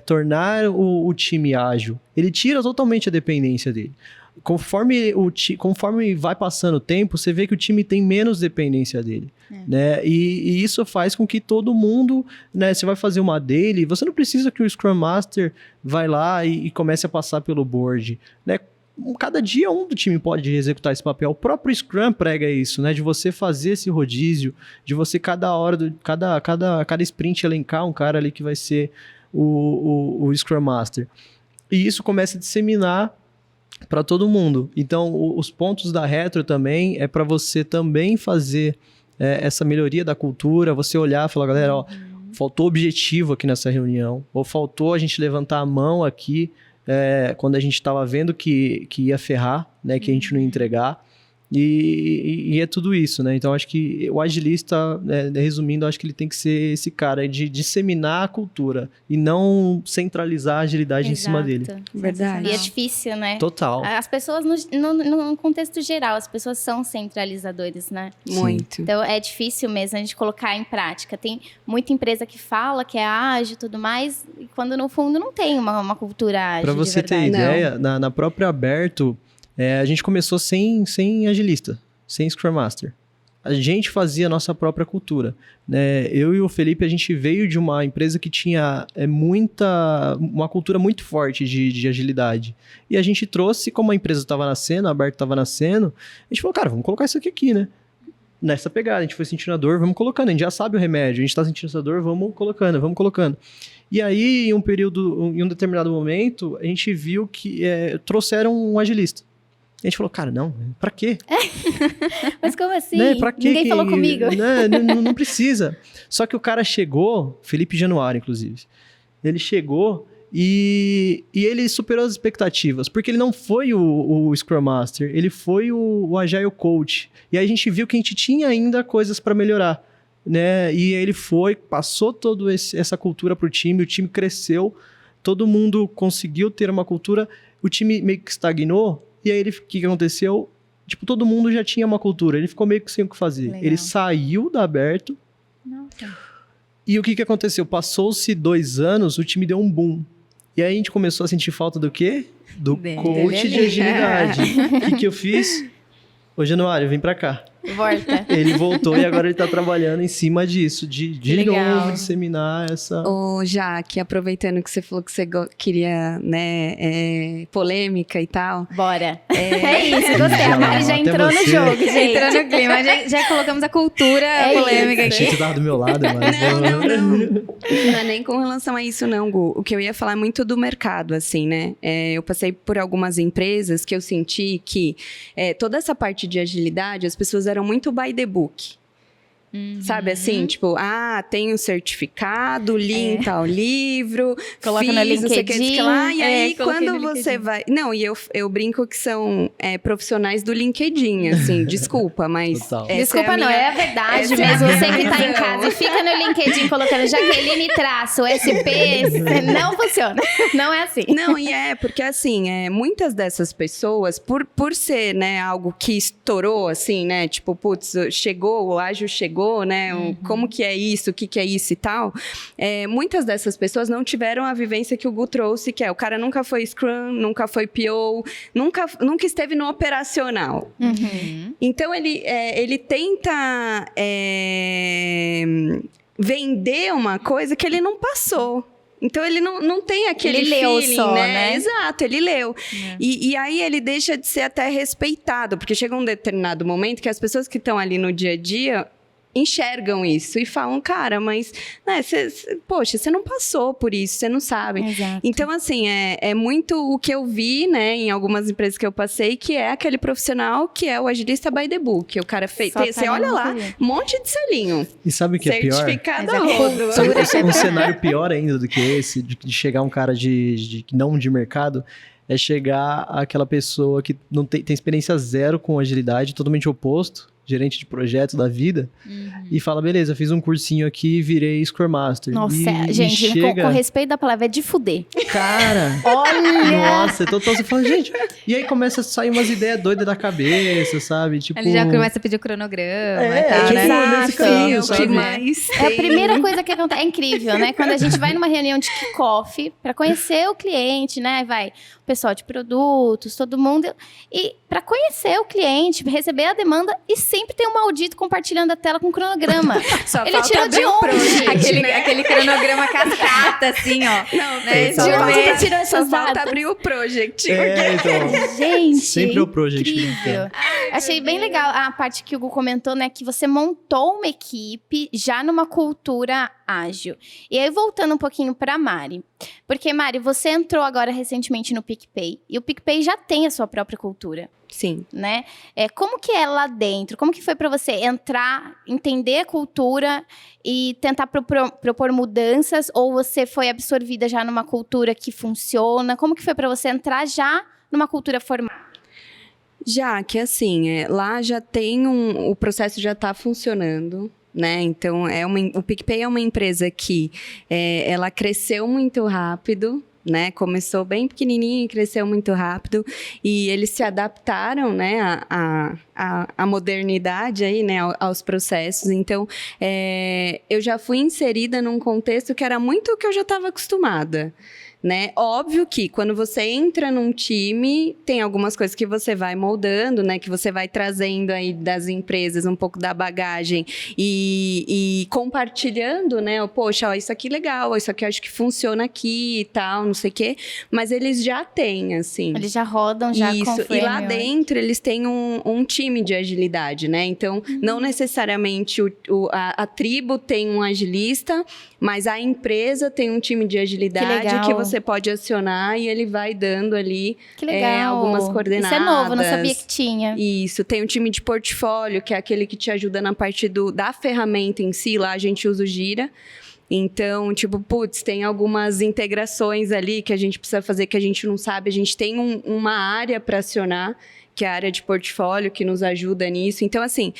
tornar o time ágil, ele tira totalmente a dependência dele. Conforme vai passando o tempo, você vê que o time tem menos dependência dele. Né? E isso faz com que todo mundo, né, você vai fazer uma daily, você não precisa que o Scrum Master vai lá e comece a passar pelo board. Né? Cada dia um do time pode executar esse papel. O próprio Scrum prega isso, né? De você fazer esse rodízio, de você cada hora, cada sprint elencar um cara ali que vai ser o Scrum Master. E isso começa a disseminar para todo mundo. Então, os pontos da retro também é para você também fazer essa melhoria da cultura, você olhar e falar, galera, ó, faltou objetivo aqui nessa reunião, ou faltou a gente levantar a mão aqui quando a gente estava vendo que ia ferrar, né, que a gente não ia entregar. E é tudo isso, né? Então, acho que o agilista, resumindo, acho que ele tem que ser esse cara de disseminar a cultura e não centralizar a agilidade em cima dele. Verdade. E é difícil, né? Total. As pessoas, no contexto geral, as pessoas são centralizadores, né? Muito. Então, é difícil mesmo a gente colocar em prática. Tem muita empresa que fala que é ágil e tudo mais, e quando no fundo não tem uma cultura ágil. Para você ter ideia, na própria Aberto, a gente começou sem agilista, sem Scrum Master. A gente fazia a nossa própria cultura. Né? Eu e o Felipe, a gente veio de uma empresa que tinha uma cultura muito forte de agilidade. E a gente trouxe, como a empresa estava nascendo, a Aberto estava nascendo, a gente falou, cara, vamos colocar isso aqui, né? Nessa pegada, a gente foi sentindo a dor, vamos colocando. A gente já sabe o remédio, a gente está sentindo essa dor, vamos colocando. E aí, em um determinado momento, a gente viu que trouxeram um agilista. A gente falou, cara, não, pra quê? Mas como assim? Né? Pra quê Ninguém falou comigo. Né? Não precisa. Só que o cara chegou, Felipe Januário, inclusive, ele chegou e ele superou as expectativas, porque ele não foi o Scrum Master, ele foi o Agile Coach. E aí a gente viu que a gente tinha ainda coisas para melhorar. Né? E ele passou toda essa cultura pro time, o time cresceu, todo mundo conseguiu ter uma cultura, o time meio que estagnou, e aí o que aconteceu? Tipo, todo mundo já tinha uma cultura, ele ficou meio que sem o que fazer. Legal. Ele saiu da Aberto, Nossa. e o que aconteceu? Passou-se 2 anos, o time deu um boom. E aí a gente começou a sentir falta do quê? Do Dele coach de ali. agilidade. O que eu fiz? Ô, Januário, vem pra cá. Volta. Ele voltou e agora ele tá trabalhando em cima disso, de legal. novo disseminar essa... Ô, Jaque, aproveitando que você falou que você queria, né, polêmica e tal. Bora. É isso, gostei. A Mari já Até entrou no você. jogo, gente. Entrou no clima, já colocamos a cultura É polêmica isso. Achei que aqui. você tava do meu lado, mas... Não é nem com relação a isso, não, Gu. O que eu ia falar é muito do mercado, assim, né? Eu passei por algumas empresas que eu senti que toda essa parte de agilidade, as pessoas eram muito by the book. Sabe assim, tipo, tem o certificado, li em tal livro, Coloca fiz, no não sei o que, LinkedIn. diz que lá, e aí coloquei quando no você LinkedIn. vai... Não, e eu brinco que são profissionais do LinkedIn, assim, desculpa, mas... Total. essa Desculpa, é a não, minha- é a verdade essa é a mesmo. minha Você que tá em visão. casa e fica no LinkedIn colocando Jaqueline traço SP, não funciona. Não é assim. Não, e porque assim, muitas dessas pessoas, por ser, né, algo que estourou, assim, né, tipo, putz, chegou, o ágil chegou, né, como que é isso, o que é isso e tal, muitas dessas pessoas não tiveram a vivência que o Gu trouxe, que o cara nunca foi Scrum, nunca foi PO, nunca esteve no operacional. Então, ele tenta vender uma coisa que ele não passou. Então, ele não tem aquele Ele leu feeling, só, né? Exato, ele leu. E aí, ele deixa de ser até respeitado, porque chega um determinado momento que as pessoas que estão ali no dia a dia enxergam isso e falam, cara, mas, né, poxa, você não passou por isso, você não sabe. Exato. Então, assim, é muito o que eu vi, né, em algumas empresas que eu passei, que é aquele profissional que é o agilista by the book. O cara fez, Só você tá olha no lá, currículo. um monte de selinho. E sabe o que é pior? Certificado Mas a a rodo. Sabe um cenário pior ainda do que esse, de chegar um cara não de mercado, é chegar aquela pessoa que não tem experiência zero com agilidade, totalmente oposto, gerente de projetos da vida, e fala, beleza, fiz um cursinho aqui e virei Scrum Master. Nossa, e gente, chega... com respeito da palavra, é de fuder. Cara, Olha! nossa, então você fala, gente, e aí começa a sair umas ideias doidas da cabeça, sabe? Tipo... Ele já começa a pedir o cronograma É, e tal, tipo, né? nesse caminho, O sabe? que mais É a tem? primeira coisa que acontece. É incrível, né? Quando a gente vai numa reunião de kickoff para conhecer o cliente, né? Vai o pessoal de produtos, todo mundo. E para conhecer o cliente, receber a demanda, e sempre tem um maldito compartilhando a tela com cronograma. Só Ele falta tirou abrir de o onde? project, Aquele cronograma cascata, assim, ó. Não, Né? tem, só De onde falta- ele tirou só essas falta datas? abrir o project. É, então, Gente, sempre é o project. incrível. Achei bem legal a parte que o Gu comentou, né? Que você montou uma equipe já numa cultura ágil. E aí, voltando um pouquinho pra Mari. Porque, Mari, você entrou agora recentemente no PicPay. E o PicPay já tem a sua própria cultura, Sim. né? Como que é lá dentro? Como que foi pra você entrar, entender a cultura e tentar propor mudanças? Ou você foi absorvida já numa cultura que funciona? Como que foi pra você entrar já numa cultura formada? Já que assim, lá já tem o processo já está funcionando, né? Então o PicPay é uma empresa que ela cresceu muito rápido, né? Começou bem pequenininho e cresceu muito rápido, e eles se adaptaram, né, à modernidade aí, né, aos processos. Então, eu já fui inserida num contexto que era muito o que eu já estava acostumada. Né? Óbvio que quando você entra num time, tem algumas coisas que você vai moldando, né? Que você vai trazendo aí das empresas um pouco da bagagem e compartilhando, né? Poxa, ó, isso aqui é legal, ó, isso aqui eu acho que funciona aqui e tal, não sei o quê. Mas eles já têm, assim. Eles já rodam, já com Isso, e lá framework. dentro eles têm um time de agilidade, né? Então, não necessariamente a tribo tem um agilista, mas a empresa tem um time de agilidade legal. que você pode acionar e ele vai dando ali Que legal. algumas coordenadas. Isso é novo, não sabia que tinha. Isso, tem um time de portfólio, que é aquele que te ajuda na parte da ferramenta em si, lá a gente usa o Gira. Então, tipo, putz, tem algumas integrações ali que a gente precisa fazer que a gente não sabe, a gente tem uma área para acionar, que é a área de portfólio, que nos ajuda nisso. Então, assim,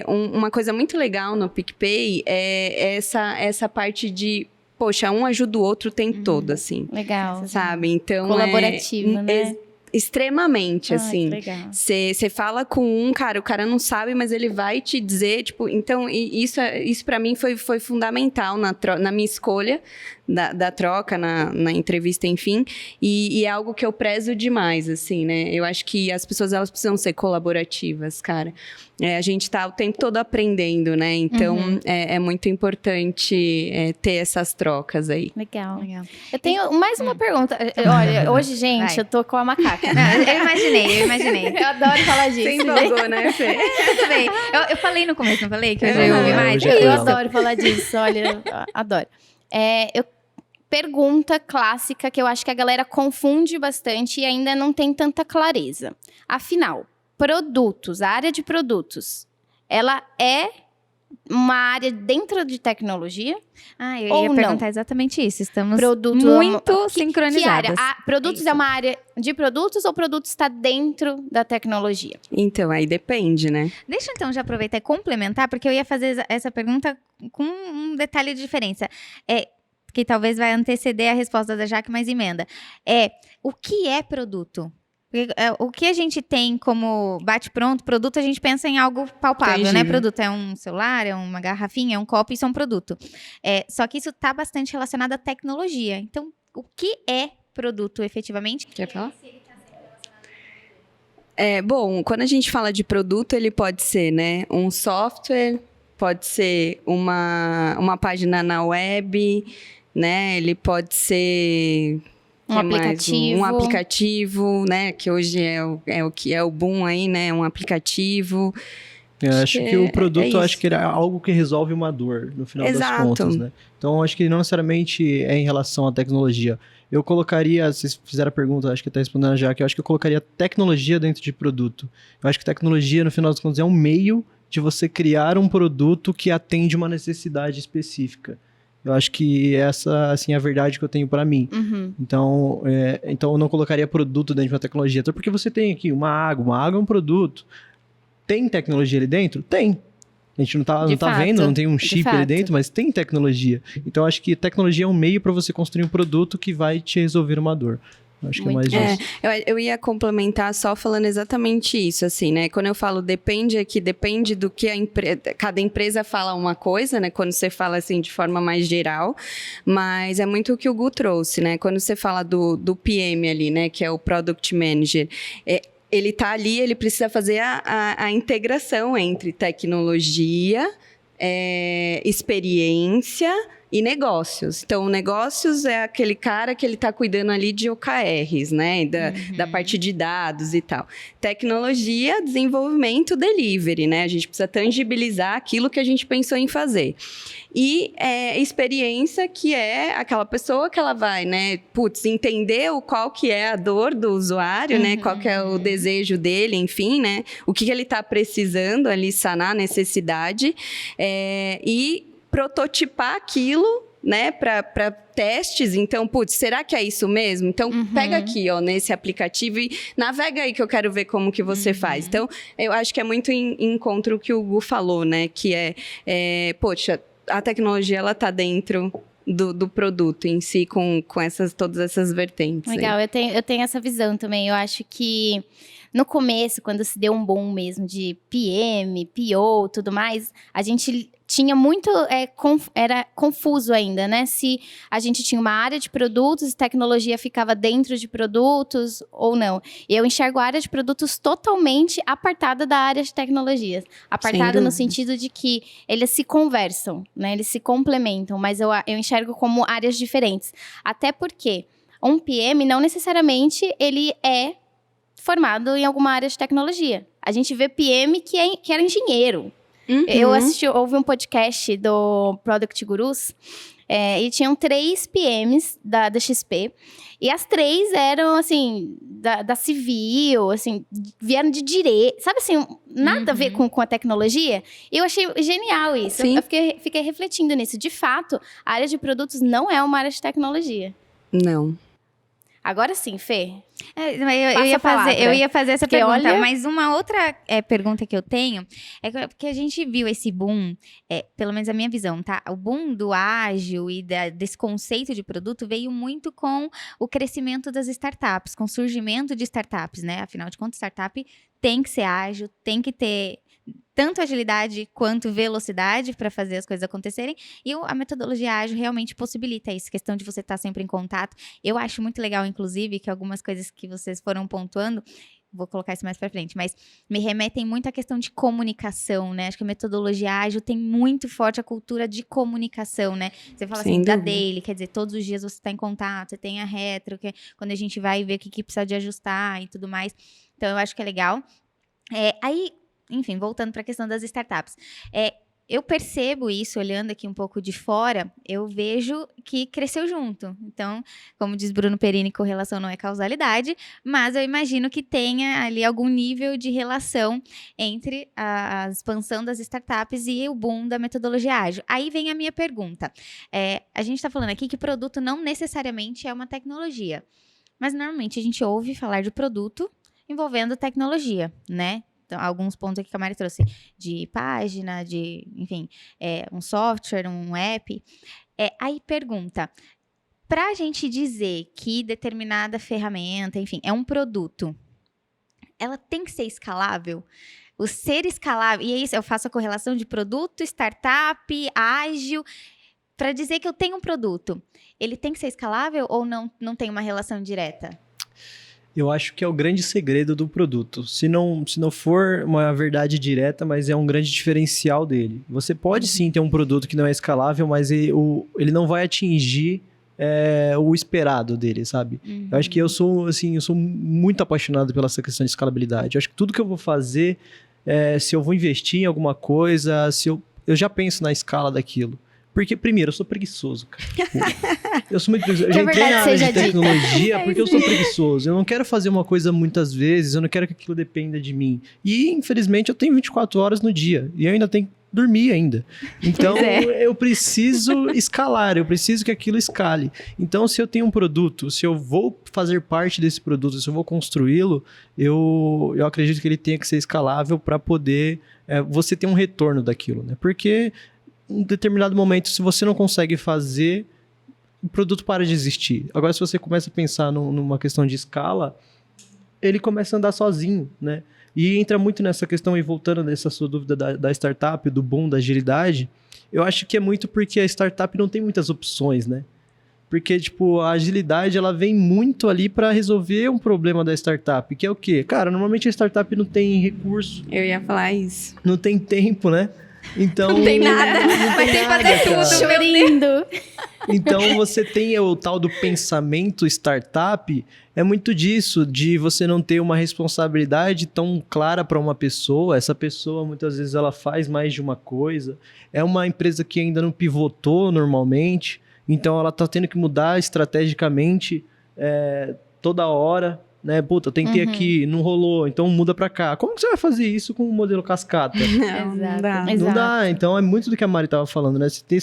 uma coisa muito legal no PicPay é essa parte de, poxa, um ajuda o outro o tempo todo, assim. Legal. Sabe? Então, Colaborativo, né? extremamente, Ai, assim. que legal. Você fala com um, cara, o cara não sabe, mas ele vai te dizer, tipo... Então, isso para mim foi fundamental na minha escolha da troca, na entrevista, enfim. E é algo que eu prezo demais, assim, né? Eu acho que as pessoas, elas precisam ser colaborativas, cara. A gente tá o tempo todo aprendendo, né? Então, é muito importante ter essas trocas aí. Legal. Legal. Eu tenho mais uma pergunta. Olha, hoje, gente, Vai. eu tô com a macaca. Eu imaginei. Eu adoro falar disso. Você gente. empolgou, né, Fê? Tudo bem. Eu falei no começo, não falei? Que hoje É, eu ouvi mais. hoje Eu é adoro falar disso, olha, eu adoro. Pergunta clássica que eu acho que a galera confunde bastante e ainda não tem tanta clareza. Afinal, produtos, a área de produtos, ela é uma área dentro de tecnologia? Eu Ou ia não? perguntar exatamente isso. Estamos Produto muito Que área? sincronizadas. Produtos isso. é uma área de produtos ou produtos está dentro da tecnologia? Então, aí depende, né? Deixa eu então já aproveitar e complementar, porque eu ia fazer essa pergunta com um detalhe de diferença. Que talvez vai anteceder a resposta da Jaque, mas emenda. O que é produto? Porque, o que a gente tem como bate-pronto, produto, a gente pensa em algo palpável, né? Tangível. Produto é um celular, é uma garrafinha, é um copo, isso é um produto. Só que isso está bastante relacionado à tecnologia. Então, o que é produto, efetivamente? Quer falar? Bom, quando a gente fala de produto, ele pode ser, né, um software, pode ser uma página na web, né? Ele pode ser Um aplicativo. Um aplicativo, né? Que hoje é o que é o boom aí, né? Um aplicativo. Eu acho que o produto, isso. eu acho que é algo que resolve uma dor, no final das Exato. contas, né? Então, eu acho que não necessariamente é em relação à tecnologia. Eu colocaria, vocês fizeram a pergunta, acho que está respondendo já, que eu acho que eu colocaria tecnologia dentro de produto. Eu acho que tecnologia, no final das contas, é um meio de você criar um produto que atende uma necessidade específica. Eu acho que essa, assim, é a verdade que eu tenho para mim. Uhum. Então, eu não colocaria produto dentro de uma tecnologia. Até porque você tem aqui uma água é um produto. Tem tecnologia ali dentro? Tem. A gente não tá fato, vendo, não tem um de chip ali fato. dentro, mas tem tecnologia. Então, acho que tecnologia é um meio para você construir um produto que vai te resolver uma dor. Acho que é mais Muito isso. Eu ia complementar só falando exatamente isso, assim, né? Quando eu falo depende, depende do que cada empresa fala uma coisa, né? Quando você fala, assim, de forma mais geral, mas é muito o que o Gu trouxe, né? Quando você fala do PM ali, né? Que é o Product Manager, ele tá ali, ele precisa fazer a integração entre tecnologia, experiência e negócios. Então, negócios é aquele cara que ele está cuidando ali de OKRs, né? Da parte de dados e tal. Tecnologia, desenvolvimento, delivery, né? A gente precisa tangibilizar aquilo que a gente pensou em fazer. E experiência, que é aquela pessoa que ela vai, né? Entender qual que é a dor do usuário, né? Qual que é o desejo dele, enfim, né? O que ele está precisando ali, sanar a necessidade. E prototipar aquilo, né, para testes. Então, será que é isso mesmo? Então, pega aqui, ó, nesse aplicativo e navega aí que eu quero ver como que você faz. Então, eu acho que é muito em encontro o que o Gu falou, né, que a tecnologia, ela tá dentro do produto em si, com todas essas vertentes. Legal, eu tenho essa visão também. Eu acho que no começo, quando se deu um boom mesmo de PM, PO, tudo mais, a gente tinha muito, era confuso ainda, né? Se a gente tinha uma área de produtos e tecnologia ficava dentro de produtos ou não. E eu enxergo a área de produtos totalmente apartada da área de tecnologias. Apartada no sentido de que eles se conversam, né? Eles se complementam, mas eu enxergo como áreas diferentes. Até porque um PM não necessariamente ele é formado em alguma área de tecnologia. A gente vê PM que era engenheiro. Eu ouvi um podcast do Product Gurus e tinham 3 PMs da XP. E as 3 eram, assim, da civil, assim, vieram de direito. Sabe assim, nada a ver com a tecnologia? E eu achei genial isso. Sim. Eu fiquei refletindo nisso. De fato, a área de produtos não é uma área de tecnologia. Não. Agora sim, Fê. Eu ia fazer essa Porque pergunta, olha- mas uma outra pergunta que eu tenho é que a gente viu esse boom, pelo menos a minha visão, tá? O boom do ágil e desse conceito de produto veio muito com o crescimento das startups, com o surgimento de startups, né? Afinal de contas, startup tem que ser ágil, tem que ter tanto agilidade quanto velocidade para fazer as coisas acontecerem. E a metodologia ágil realmente possibilita isso, questão de você estar sempre em contato. Eu acho muito legal, inclusive, que algumas coisas que vocês foram pontuando, vou colocar isso mais para frente, mas me remetem muito à questão de comunicação, né? Acho que a metodologia ágil tem muito forte a cultura de comunicação, né? Você fala Sem assim, da dúvida. daily, quer dizer, todos os dias você está em contato, você tem a retro, que é quando a gente vai ver o que precisa de ajustar e tudo mais. Então, eu acho que é legal. Aí, enfim, voltando para a questão das startups. Eu percebo isso, olhando aqui um pouco de fora, eu vejo que cresceu junto. Então, como diz Bruno Perini, correlação não é causalidade, mas eu imagino que tenha ali algum nível de relação entre a expansão das startups e o boom da metodologia ágil. Aí vem a minha pergunta. A gente está falando aqui que produto não necessariamente é uma tecnologia, mas normalmente a gente ouve falar de produto envolvendo tecnologia, né? Então, alguns pontos aqui que a Mari trouxe, de página, enfim, um software, um app. Aí pergunta, para a gente dizer que determinada ferramenta, enfim, é um produto, ela tem que ser escalável? O ser escalável, e é isso, eu faço a correlação de produto, startup, ágil, para dizer que eu tenho um produto, ele tem que ser escalável ou não tem uma relação direta? Eu acho que é o grande segredo do produto. Se não for uma verdade direta, mas é um grande diferencial dele. Você pode sim ter um produto que não é escalável, mas ele não vai atingir o esperado dele, sabe? Uhum. Eu acho que eu sou muito apaixonado pela essa questão de escalabilidade. Eu acho que tudo que eu vou fazer, se eu vou investir em alguma coisa, eu já penso na escala daquilo. Porque, primeiro, eu sou preguiçoso, cara. Tipo, eu sou muito preguiçoso. Eu já entrei na área de tecnologia porque eu sou preguiçoso. Eu não quero fazer uma coisa muitas vezes, eu não quero que aquilo dependa de mim. E, infelizmente, eu tenho 24 horas no dia. E eu ainda tenho que dormir ainda. Então, eu preciso escalar, eu preciso que aquilo escale. Então, se eu tenho um produto, se eu vou fazer parte desse produto, se eu vou construí-lo, eu acredito que ele tenha que ser escalável para poder você ter um retorno daquilo, né? Porque em determinado momento, se você não consegue fazer, o produto para de existir. Agora, se você começa a pensar numa questão de escala, ele começa a andar sozinho, né? E entra muito nessa questão, e voltando nessa sua dúvida da startup, do boom, da agilidade, eu acho que é muito porque a startup não tem muitas opções, né? Porque, tipo, a agilidade, ela vem muito ali para resolver um problema da startup, que é o quê? Cara, normalmente a startup não tem recurso, Eu ia falar isso. não tem tempo, né? Então, Não tem nada, mas tem que fazer tudo, Chorindo. Então, você tem o tal do pensamento startup, é muito disso, de você não ter uma responsabilidade tão clara para uma pessoa. Essa pessoa, muitas vezes, ela faz mais de uma coisa. É uma empresa que ainda não pivotou normalmente, então ela está tendo que mudar estrategicamente toda hora. Né? Puta, tentei aqui, não rolou, então muda pra cá. Como que você vai fazer isso com o modelo cascata? Não, não dá. Exato. Não dá, então é muito do que a Mari tava falando, né? Você ter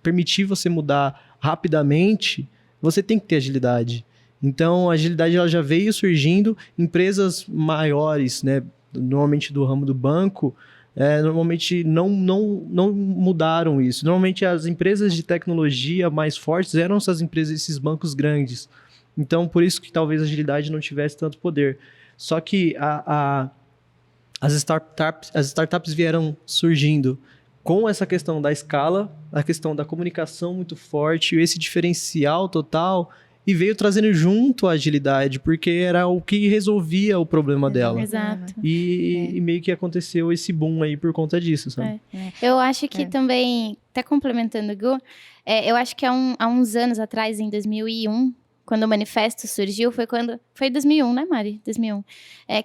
permitir você mudar rapidamente, você tem que ter agilidade. Então, a agilidade ela já veio surgindo, empresas maiores, né? Normalmente do ramo do banco, normalmente não mudaram isso. Normalmente as empresas de tecnologia mais fortes eram essas empresas, esses bancos grandes. Então, por isso que talvez a agilidade não tivesse tanto poder. Só que as startups vieram surgindo com essa questão da escala, a questão da comunicação muito forte, esse diferencial total, e veio trazendo junto a agilidade, porque era o que resolvia o problema dela. Exato. E meio que aconteceu esse boom aí por conta disso, sabe? Eu acho que também, até complementando o Gu, eu acho que há uns anos atrás, em 2001, quando o manifesto surgiu, foi 2001, né, Mari? 2001.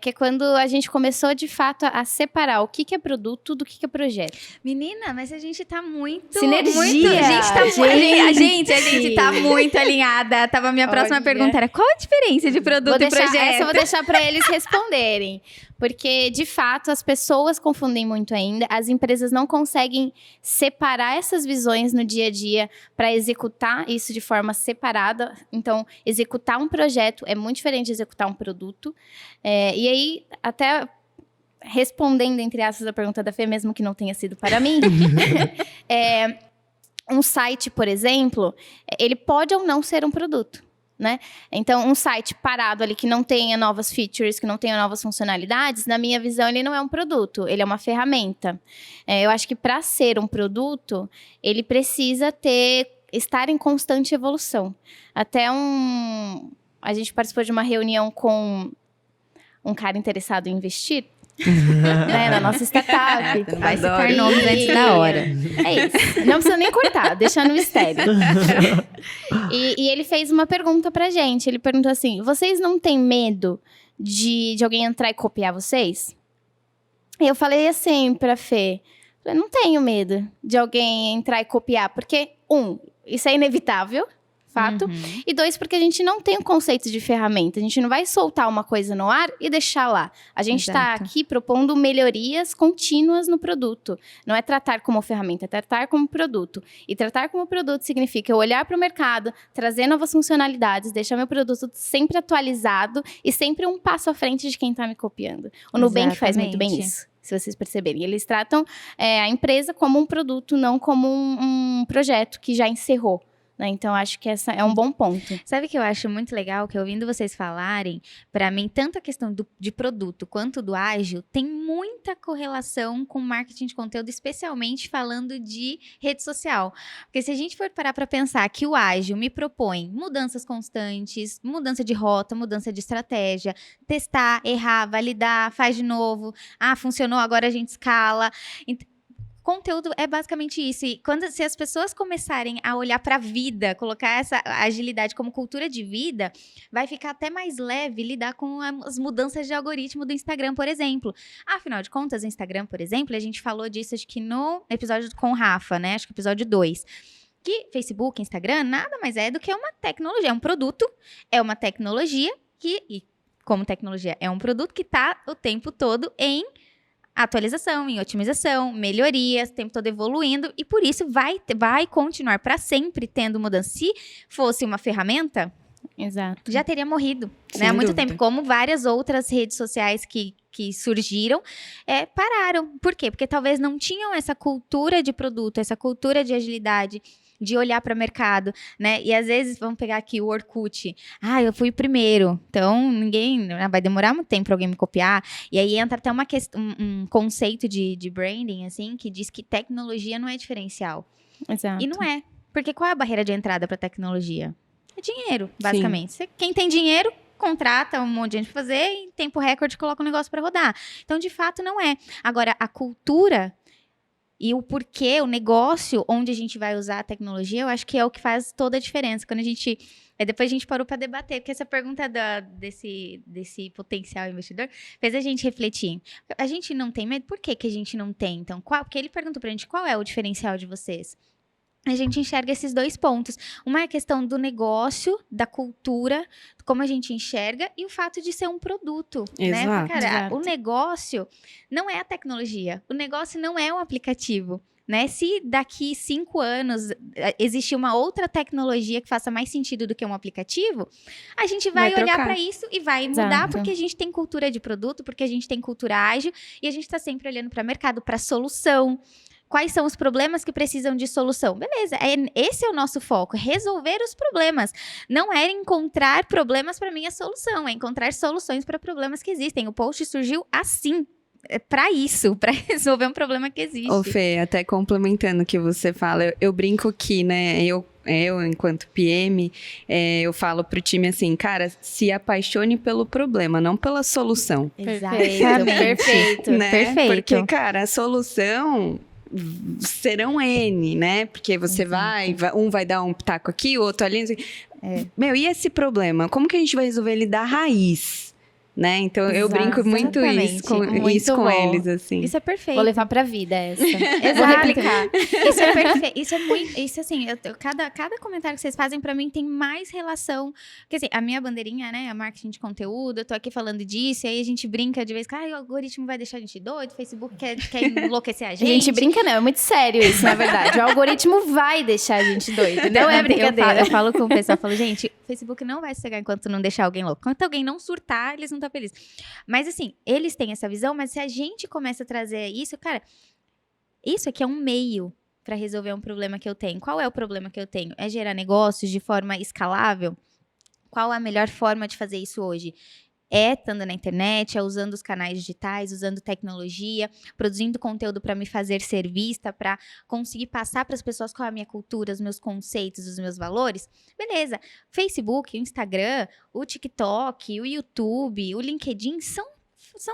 Que é quando a gente começou, de fato, a separar o que é produto do que é projeto. Menina, mas a gente tá muito... Sinergia, muito, a gente tá muito alinhada. A minha próxima Olha. pergunta era, qual a diferença de produto e projeto? Essa eu vou deixar para eles responderem. Porque, de fato, as pessoas confundem muito ainda. As empresas não conseguem separar essas visões no dia a dia para executar isso de forma separada. Então, executar um projeto é muito diferente de executar um produto. E aí, até respondendo, entre aspas, a pergunta da Fê, mesmo que não tenha sido para mim, um site, por exemplo, ele pode ou não ser um produto, né? Então, um site parado ali que não tenha novas features, que não tenha novas funcionalidades, na minha visão, ele não é um produto, ele é uma ferramenta. Eu acho que para ser um produto, ele precisa estar em constante evolução. A gente participou de uma reunião com um cara interessado em investir, né, na nossa startup. Não vai citar nomes antes da hora. É isso. Não precisa nem cortar, deixa no mistério. E ele fez uma pergunta pra gente. Ele perguntou assim: vocês não têm medo de alguém entrar e copiar vocês? E eu falei assim pra Fê: não tenho medo de alguém entrar e copiar, porque, isso é inevitável. Fato. E 2, porque a gente não tem o conceito de ferramenta. A gente não vai soltar uma coisa no ar e deixar lá. A gente está aqui propondo melhorias contínuas no produto. Não é tratar como ferramenta, é tratar como produto. E tratar como produto significa eu olhar para o mercado, trazer novas funcionalidades, deixar meu produto sempre atualizado e sempre um passo à frente de quem está me copiando. O Nubank faz muito bem isso, se vocês perceberem. Eles tratam a empresa como um produto, não como um projeto que já encerrou. Então, acho que essa é um bom ponto. Sabe o que eu acho muito legal? Que ouvindo vocês falarem, para mim, tanto a questão de produto quanto do ágil tem muita correlação com marketing de conteúdo, especialmente falando de rede social. Porque se a gente for parar para pensar que o ágil me propõe mudanças constantes, mudança de rota, mudança de estratégia, testar, errar, validar, faz de novo, funcionou, agora a gente escala. Conteúdo é basicamente isso. E se as pessoas começarem a olhar para a vida, colocar essa agilidade como cultura de vida, vai ficar até mais leve lidar com as mudanças de algoritmo do Instagram, por exemplo. Afinal de contas, o Instagram, por exemplo, a gente falou disso acho que no episódio com o Rafa, né? Acho que episódio 2. Que Facebook, Instagram, nada mais é do que uma tecnologia. É um produto, é uma tecnologia e como tecnologia é um produto que está o tempo todo em atualização, em otimização, melhorias, o tempo todo evoluindo, e por isso vai continuar para sempre tendo mudança. Se fosse uma ferramenta, exato, já teria morrido, né? Há muito tempo, como várias outras redes sociais que surgiram, pararam. Por quê? Porque talvez não tinham essa cultura de produto, essa cultura de agilidade, de olhar para o mercado, né? E às vezes, vamos pegar aqui o Orkut. Eu fui o primeiro, então vai demorar muito tempo para alguém me copiar. E aí entra até um conceito de branding, assim, que diz que tecnologia não é diferencial. Exato. E não é. Porque qual é a barreira de entrada para tecnologia? É dinheiro, basicamente. Quem tem dinheiro, contrata um monte de gente para fazer e em tempo recorde coloca um negócio para rodar. Então, de fato, não é. Agora, a cultura e o porquê, o negócio onde a gente vai usar a tecnologia, eu acho que é o que faz toda a diferença. Quando depois a gente parou para debater, porque essa pergunta desse potencial investidor fez a gente refletir. A gente não tem medo? Por que a gente não tem? Então, porque ele perguntou pra gente qual é o diferencial de vocês. A gente enxerga esses 2 pontos. Uma é a questão do negócio, da cultura, como a gente enxerga, e o fato de ser um produto. Exato. Né? Porque, cara, Exato. o negócio não é a tecnologia. O negócio não é um aplicativo. Né? Se daqui 5 anos existir uma outra tecnologia que faça mais sentido do que um aplicativo, a gente vai olhar para isso e vai mudar, Exato. porque a gente tem cultura de produto, porque a gente tem cultura ágil, e a gente está sempre olhando para o mercado, para solução. Quais são os problemas que precisam de solução? Beleza, esse é o nosso foco, resolver os problemas. Não é encontrar problemas para minha solução, é encontrar soluções para problemas que existem. O post surgiu assim, para isso, para resolver um problema que existe. Ô Fê, até complementando o que você fala, eu brinco que, né, eu enquanto PM, eu falo pro time assim, cara, se apaixone pelo problema, não pela solução. Perfeito. Né? Perfeito. Porque, cara, a solução serão N, né? Porque você um vai dar um pitaco aqui, o outro ali. Meu, e esse problema? Como que a gente vai resolver ele da raiz? né? Então eu brinco muito Exatamente. isso com bom. eles, assim. Isso é perfeito. Vou levar pra vida essa. Exato. Vou replicar. Isso é perfeito. Isso é muito. Isso, assim, cada comentário que vocês fazem pra mim tem mais relação. Porque, assim, a minha bandeirinha, né? É marketing de conteúdo. Eu tô aqui falando disso. E aí a gente brinca de vez que o algoritmo vai deixar a gente doido. O Facebook quer enlouquecer a A gente. gente brinca, não. É muito sério isso, na verdade. O algoritmo vai deixar a gente doido. Não é brincadeira. Eu falo com o pessoal, eu falo, gente, o Facebook não vai sossegar enquanto não deixar alguém louco. Enquanto alguém não surtar, eles não estão felizes. Mas assim, eles têm essa visão, mas se a gente começa a trazer isso, cara, isso aqui é um meio para resolver um problema que eu tenho. Qual é o problema que eu tenho? É gerar negócios de forma escalável? Qual é a melhor forma de fazer isso hoje? É estando na internet, é usando os canais digitais, usando tecnologia, produzindo conteúdo para me fazer ser vista, para conseguir passar para as pessoas qual é a minha cultura, os meus conceitos, os meus valores. Beleza. Facebook, o Instagram, o TikTok, o YouTube, o LinkedIn são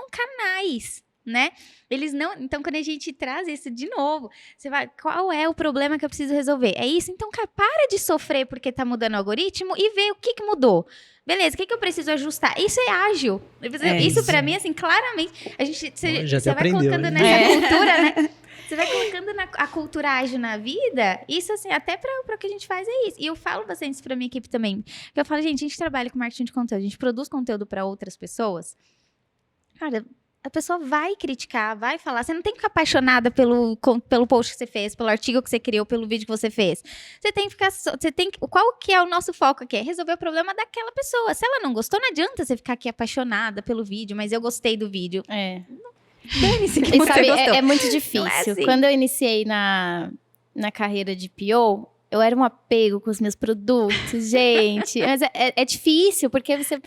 canais, né? Eles não... Então, quando a gente traz isso de novo, você vai... Qual é o problema que eu preciso resolver? É isso? Então, cara, para de sofrer porque tá mudando o algoritmo e vê o que mudou. Beleza, o que eu preciso ajustar? Isso é ágil. Isso pra mim, assim, claramente... A gente... Já Você vai aprendeu, colocando né? nessa cultura, né? Você vai colocando a cultura ágil na vida, isso, assim, até para o que a gente faz é isso. E eu falo bastante isso pra minha equipe também. Porque eu falo, gente, a gente trabalha com marketing de conteúdo, a gente produz conteúdo para outras pessoas. Cara, a pessoa vai criticar, vai falar. Você não tem que ficar apaixonada pelo post que você fez, pelo artigo que você criou, pelo vídeo que você fez. Você tem que ficar... qual que é o nosso foco aqui? É resolver o problema daquela pessoa. Se ela não gostou, não adianta você ficar aqui apaixonada pelo vídeo, mas eu gostei do vídeo. Dane-se que E você sabe, gostou. é muito difícil. Não é assim. Quando eu iniciei na carreira de PO, eu era um apego com os meus produtos, gente. Mas é difícil, porque você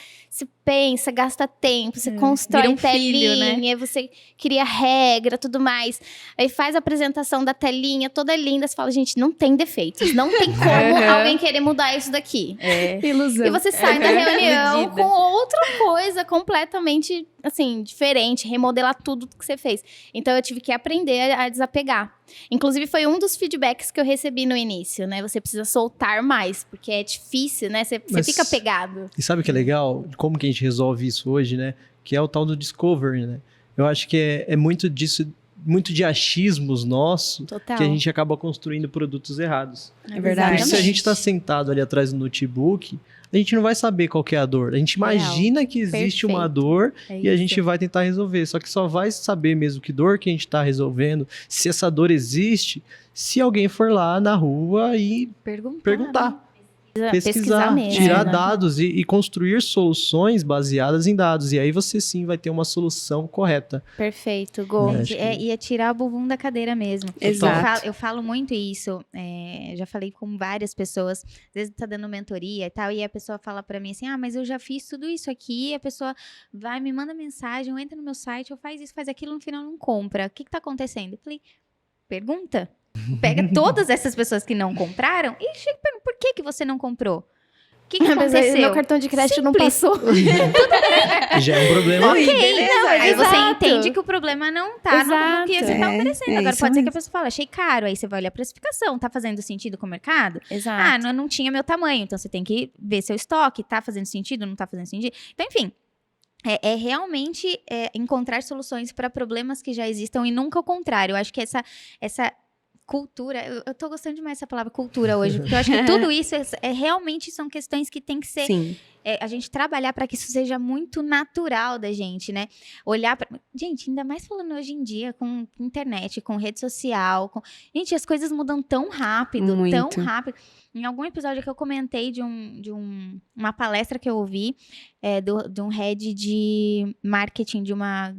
pensa, gasta tempo, você constrói vira um filho, telinha, você cria regra, tudo mais. Aí faz a apresentação da telinha toda linda, você fala, gente, não tem defeitos. Não tem como alguém querer mudar isso daqui. Ilusão. E você sai da reunião Iludida. com outra coisa completamente, assim, diferente. Remodelar tudo que você fez. Então, eu tive que aprender a desapegar. Inclusive, foi um dos feedbacks que eu recebi no início, né? Você precisa soltar mais, porque é difícil, né? Você Mas- fica pegado. E sabe o que é legal? Como que a gente resolve isso hoje, né? Que é o tal do discovery, né? Eu acho que é muito disso, muito de achismos nossos, Total. que a gente acaba construindo produtos errados. É verdade. Porque se a gente tá sentado ali atrás do notebook, a gente não vai saber qual que é a dor. A gente Real. imagina que existe uma Perfeito. dor É e a isso. gente vai tentar resolver. Só que só vai saber mesmo que dor que a gente tá resolvendo, se essa dor existe, se alguém for lá na rua e perguntar. Pesquisar, mesmo, tirar né? dados e construir soluções baseadas em dados. E aí você sim vai ter uma solução correta. Perfeito, Gol. É. Gente, acho que- e é tirar o bumbum da cadeira mesmo. Exato. Eu falo muito isso. Já falei com várias pessoas. Às vezes tá dando mentoria e tal. E a pessoa fala pra mim assim: mas eu já fiz tudo isso aqui. E a pessoa vai, me manda mensagem, ou entra no meu site, ou faz isso, faz aquilo, no final não compra. O que tá acontecendo? Eu falei: pergunta. Pega todas essas pessoas que não compraram e chega e pergunta: por que você não comprou? O que Mas aí aconteceu? meu cartão de crédito não Simples. passou. Já é um problema. Ok, não, aí você exato. entende que o problema não tá no que você tá É, oferecendo. é Agora isso pode ser que a mesmo. pessoa fale, achei caro, aí você vai olhar a precificação, tá fazendo sentido com o mercado? Exato. Não tinha meu tamanho, então você tem que ver seu estoque, tá fazendo sentido, não tá fazendo sentido? Então, enfim, é realmente encontrar soluções para problemas que já existam e nunca o contrário. Eu acho que essa cultura, eu tô gostando demais dessa palavra cultura hoje, porque eu acho que tudo isso realmente são questões que tem que ser Sim. a gente trabalhar para que isso seja muito natural da gente, né? Olhar para... Gente, ainda mais falando hoje em dia com internet, com rede social. Gente, as coisas mudam tão rápido, Muito. tão rápido. Em algum episódio que eu comentei de uma palestra que eu ouvi, de um head de marketing de uma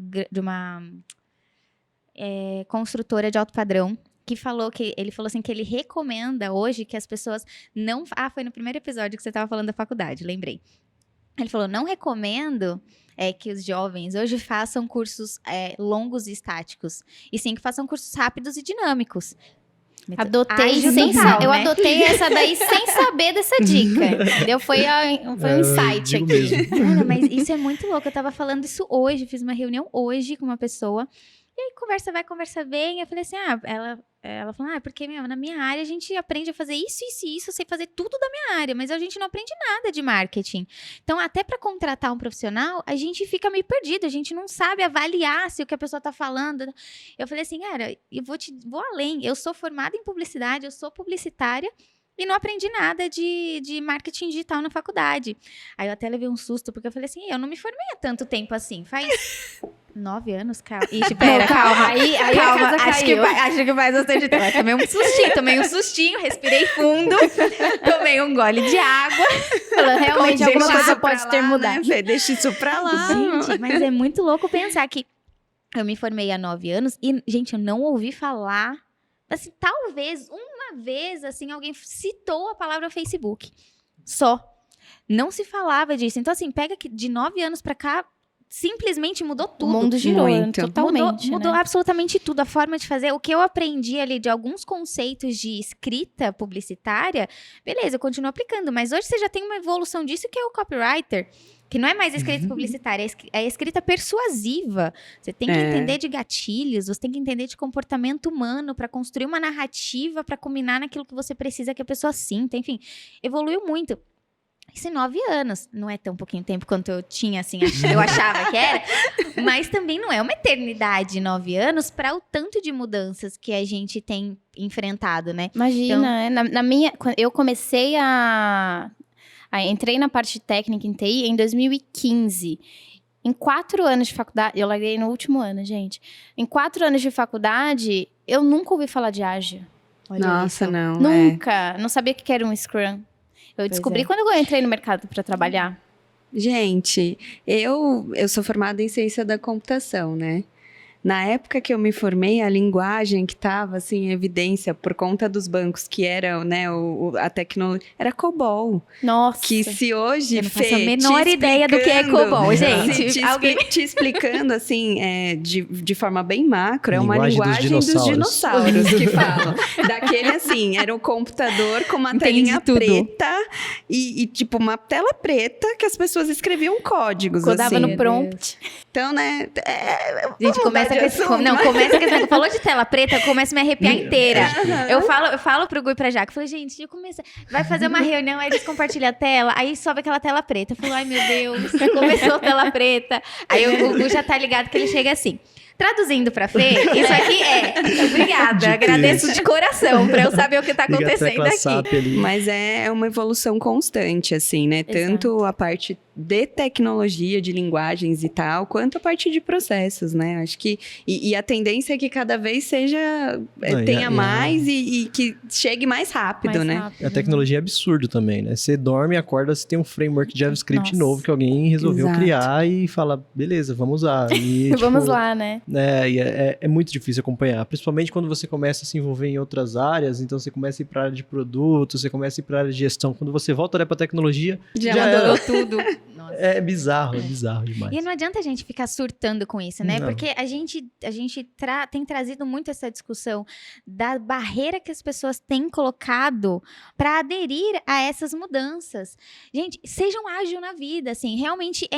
construtora de alto padrão, que ele falou assim que ele recomenda hoje que as pessoas não... foi no primeiro episódio que você estava falando da faculdade, lembrei. Ele falou, não recomendo que os jovens hoje façam cursos longos e estáticos, e sim que façam cursos rápidos e dinâmicos. Adotei Ágil sem total, eu né? adotei essa daí sem saber dessa dica, entendeu? Foi um insight digo aqui. mesmo. Cara, mas isso é muito louco. Eu tava falando isso hoje, fiz uma reunião hoje com uma pessoa E aí, conversa vai, conversa vem. Eu falei assim, ela falou, porque na minha área a gente aprende a fazer isso, isso e isso, eu sei fazer tudo da minha área, mas a gente não aprende nada de marketing. Então, até para contratar um profissional, a gente fica meio perdido, a gente não sabe avaliar se o que a pessoa tá falando. Eu falei assim, cara, eu vou além, eu sou formada em publicidade, eu sou publicitária, e não aprendi nada de marketing digital na faculdade. Aí eu até levei um susto, porque eu falei assim, eu não me formei há tanto tempo assim, faz 9 anos, calma. Ixi, pera, calma. Aí Calma, a casa acho que, caiu. acho que faz bastante tempo. Tomei um sustinho, respirei fundo, tomei um gole de água. Realmente Deixa alguma coisa isso pode ter mudado. Né, Fê? Deixa isso pra lá. Gente, mas é muito louco pensar que eu me formei há 9 anos e, gente, eu não ouvi falar. Assim, talvez, uma vez, assim, alguém citou a palavra Facebook. Só. Não se falava disso. Então, assim, pega que de 9 anos pra cá, simplesmente mudou tudo. O mundo girou Muito. totalmente, Mudou né? absolutamente tudo. A forma de fazer. O que eu aprendi ali de alguns conceitos de escrita publicitária, beleza, eu continuo aplicando. Mas hoje você já tem uma evolução disso que é o copywriter. Que não é mais escrita publicitária, é escrita persuasiva. Você tem que entender de gatilhos, você tem que entender de comportamento humano para construir uma narrativa para combinar naquilo que você precisa que a pessoa sinta. Enfim, evoluiu muito. Isso em 9 anos. Não é tão pouquinho tempo quanto eu tinha, assim, eu achava que era. Mas também não é uma eternidade, 9 anos, para o tanto de mudanças que a gente tem enfrentado, né? Imagina, quando eu comecei entrei na parte técnica em TI em 2015. Em 4 anos de faculdade, eu larguei no último ano, gente. Em 4 anos de faculdade, eu nunca ouvi falar de ágil. Nossa, não. Nunca. Não sabia o que era um Scrum. Eu descobri quando eu entrei no mercado para trabalhar. Gente, eu sou formada em ciência da computação, né? Na época que eu me formei, a linguagem que estava assim, em evidência por conta dos bancos que eram, né, a tecnologia, era COBOL. Nossa. Que se hoje, Eu não faço a menor ideia do que é COBOL, gente. Te explicando, assim, de forma bem macro, é uma Linguagem linguagem dos dos dinossauros que falam. Daquele, assim, era um computador com uma Entendi telinha tudo. preta e, tipo, uma tela preta que as pessoas escreviam códigos, Codava assim. no prompt. Então, né, Gente, começa com esse. Começa com esse. Falou de tela preta, eu começo a me arrepiar inteira. Eu falo pro Gu e pra Jaque, eu falei, gente, vai fazer uma reunião, aí eles compartilham a tela, aí sobe aquela tela preta. Eu falo, ai meu Deus, começou a tela preta. Aí o Gu já tá ligado que ele chega assim. Traduzindo pra Fê, isso aqui obrigada, agradeço de coração pra eu saber o que tá acontecendo aqui. Mas é uma evolução constante, assim, né? Exato. Tanto a parte de tecnologia, de linguagens e tal, quanto a parte de processos, né? Acho que... E a tendência é que cada vez tenha mais e que chegue mais rápido, né? A tecnologia é absurdo também, né? Você dorme e acorda, você tem um framework de JavaScript Nossa. novo que alguém resolveu Exato. criar e fala, beleza, vamos usar. E, Vamos lá, né? É muito difícil acompanhar, principalmente quando você começa a se envolver em outras áreas, então você começa a ir para a área de produto, você começa a ir para a área de gestão. Quando você volta a olhar para tecnologia, Já Adorou tudo. é bizarro demais. E não adianta a gente ficar surtando com isso, né? Não. Porque a gente tem trazido muito essa discussão da barreira que as pessoas têm colocado para aderir a essas mudanças. Gente, sejam ágil na vida, assim, realmente é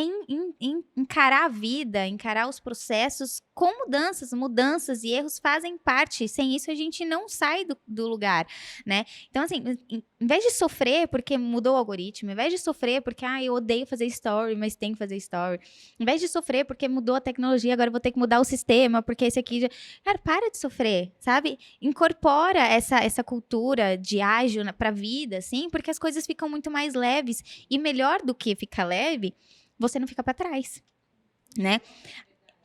encarar a vida, encarar os processos com mudanças e erros fazem parte. Sem isso a gente não sai do lugar, né? Então, assim, em vez de sofrer porque mudou o algoritmo, em vez de sofrer porque eu odeio fazer story, mas tem que fazer story, em vez de sofrer porque mudou a tecnologia, agora eu vou ter que mudar o sistema, porque esse aqui já... Cara, para de sofrer, sabe? Incorpora essa cultura de ágil pra vida, assim, porque as coisas ficam muito mais leves. E melhor do que ficar leve, você não fica pra trás, né?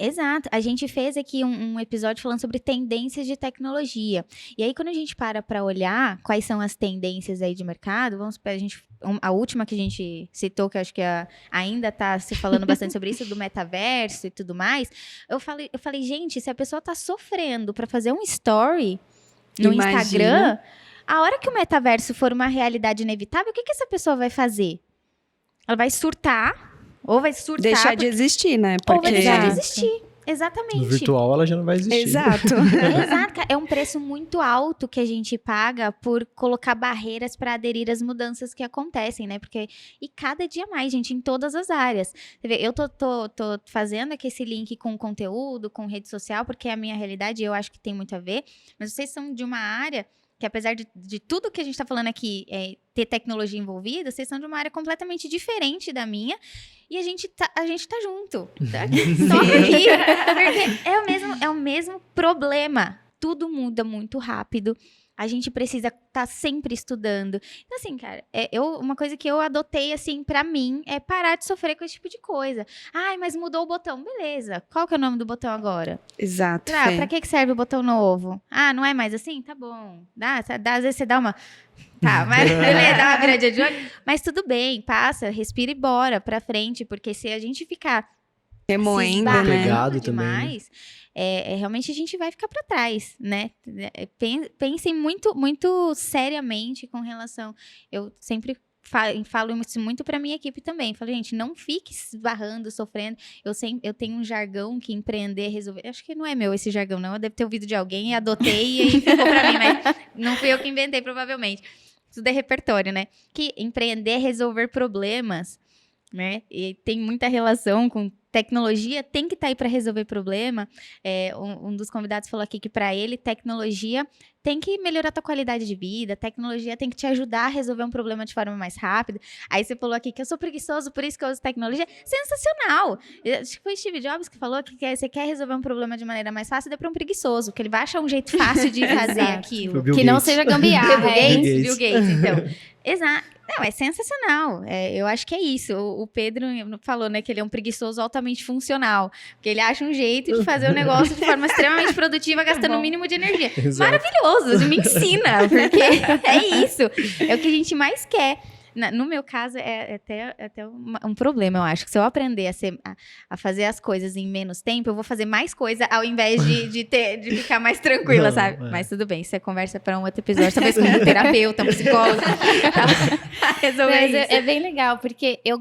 Exato. A gente fez aqui um episódio falando sobre tendências de tecnologia. E aí, quando a gente para olhar quais são as tendências aí de mercado, a última que a gente citou, que eu acho que ainda está se falando bastante sobre isso, do metaverso e tudo mais, eu falei, gente, se a pessoa está sofrendo para fazer um story no Imagina. Instagram, a hora que o metaverso for uma realidade inevitável, o que essa pessoa vai fazer? Ela vai surtar, ou vai surtar... Deixar de existir, né? Ou vai Porque deixar de existir. Exatamente. No virtual ela já não vai existir. Exato. Exato, cara. É um preço muito alto que a gente paga por colocar barreiras para aderir às mudanças que acontecem, né? Porque, e cada dia mais, gente, em todas as áreas. Você vê, eu tô fazendo aqui esse link com conteúdo, com rede social, porque é a minha realidade e eu acho que tem muito a ver. Mas vocês são de uma área que, apesar de tudo que a gente tá falando aqui ter tecnologia envolvida, vocês são de uma área completamente diferente da minha. E a gente tá junto. Tá? Só aqui. Porque é o mesmo problema. Tudo muda muito rápido. A gente precisa estar sempre estudando. Então, assim, cara, uma coisa que eu adotei, assim, pra mim, é parar de sofrer com esse tipo de coisa. Ai, mas mudou o botão. Beleza. Qual que é o nome do botão agora? Exato. Pra que serve o botão novo? Ah, não é mais assim? Tá bom. Às vezes você dá uma... Tá, mas beleza, dá uma viradinha de olho. Mas tudo bem, passa, respira e bora pra frente. Porque se a gente ficar Remoendo, se né? esbarrando Pegado também, demais, realmente a gente vai ficar pra trás, né? Pensem muito, muito seriamente com relação... Eu sempre falo isso muito pra minha equipe também. Falo, gente, não fique esbarrando, sofrendo. Eu tenho um jargão que empreender, resolver... Acho que não é meu esse jargão, não. Eu devo ter ouvido de alguém e adotei e aí ficou pra mim. Mas não fui eu que inventei, provavelmente. Tudo é repertório, né? Que empreender é resolver problemas, né? E tem muita relação com tecnologia, tem que estar aí para resolver problema. Um dos convidados falou aqui que para ele, tecnologia tem que melhorar a tua qualidade de vida, tecnologia tem que te ajudar a resolver um problema de forma mais rápida. Aí você falou aqui que eu sou preguiçoso, por isso que eu uso tecnologia. Sensacional! Acho que foi Steve Jobs que falou que você quer resolver um problema de maneira mais fácil, dê para um preguiçoso, que ele vai achar um jeito fácil de fazer aquilo. Bill Que não Gates. seja gambiarra, hein? Bill Gates, então. Exato. Não, é sensacional. Eu acho que é isso. O Pedro falou, né, que ele é um preguiçoso altamente funcional. Porque ele acha um jeito de fazer o negócio de forma extremamente produtiva, gastando o mínimo de energia. Exato. Maravilhoso, me ensina, porque é isso. É o que a gente mais quer. No meu caso, é até um problema, eu acho. Que se eu aprender a fazer as coisas em menos tempo, eu vou fazer mais coisa ao invés de ficar mais tranquila, Não, sabe? Mas tudo bem, isso é conversa para um outro episódio. Talvez com um terapeuta, um psicólogo. Resolver Mas isso. é bem legal, porque eu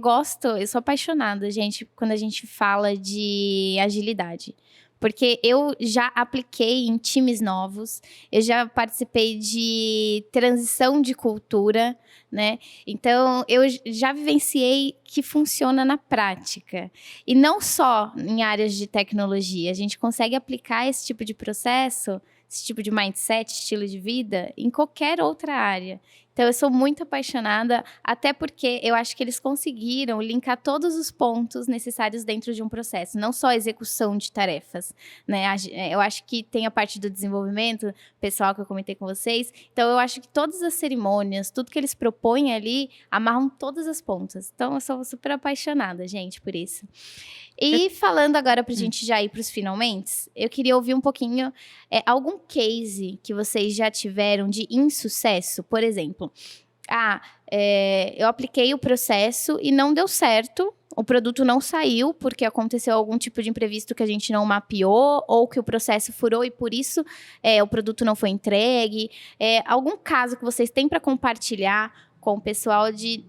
sou apaixonada, gente, quando a gente fala de agilidade. Porque eu já apliquei em times novos, eu já participei de transição de cultura, né? Então, eu já vivenciei que funciona na prática. E não só em áreas de tecnologia. A gente consegue aplicar esse tipo de processo, esse tipo de mindset, estilo de vida, em qualquer outra área. Então, eu sou muito apaixonada, até porque eu acho que eles conseguiram linkar todos os pontos necessários dentro de um processo, não só a execução de tarefas, né? Eu acho que tem a parte do desenvolvimento pessoal que eu comentei com vocês. Então, eu acho que todas as cerimônias, tudo que eles propõem ali, amarram todas as pontas. Então, eu sou super apaixonada, gente, por isso. E falando agora pra gente já ir pros finalmente, eu queria ouvir um pouquinho algum case que vocês já tiveram de insucesso, por exemplo. Eu apliquei o processo e não deu certo, o produto não saiu porque aconteceu algum tipo de imprevisto que a gente não mapeou ou que o processo furou e por isso o produto não foi entregue. Algum caso que vocês têm para compartilhar com o pessoal de,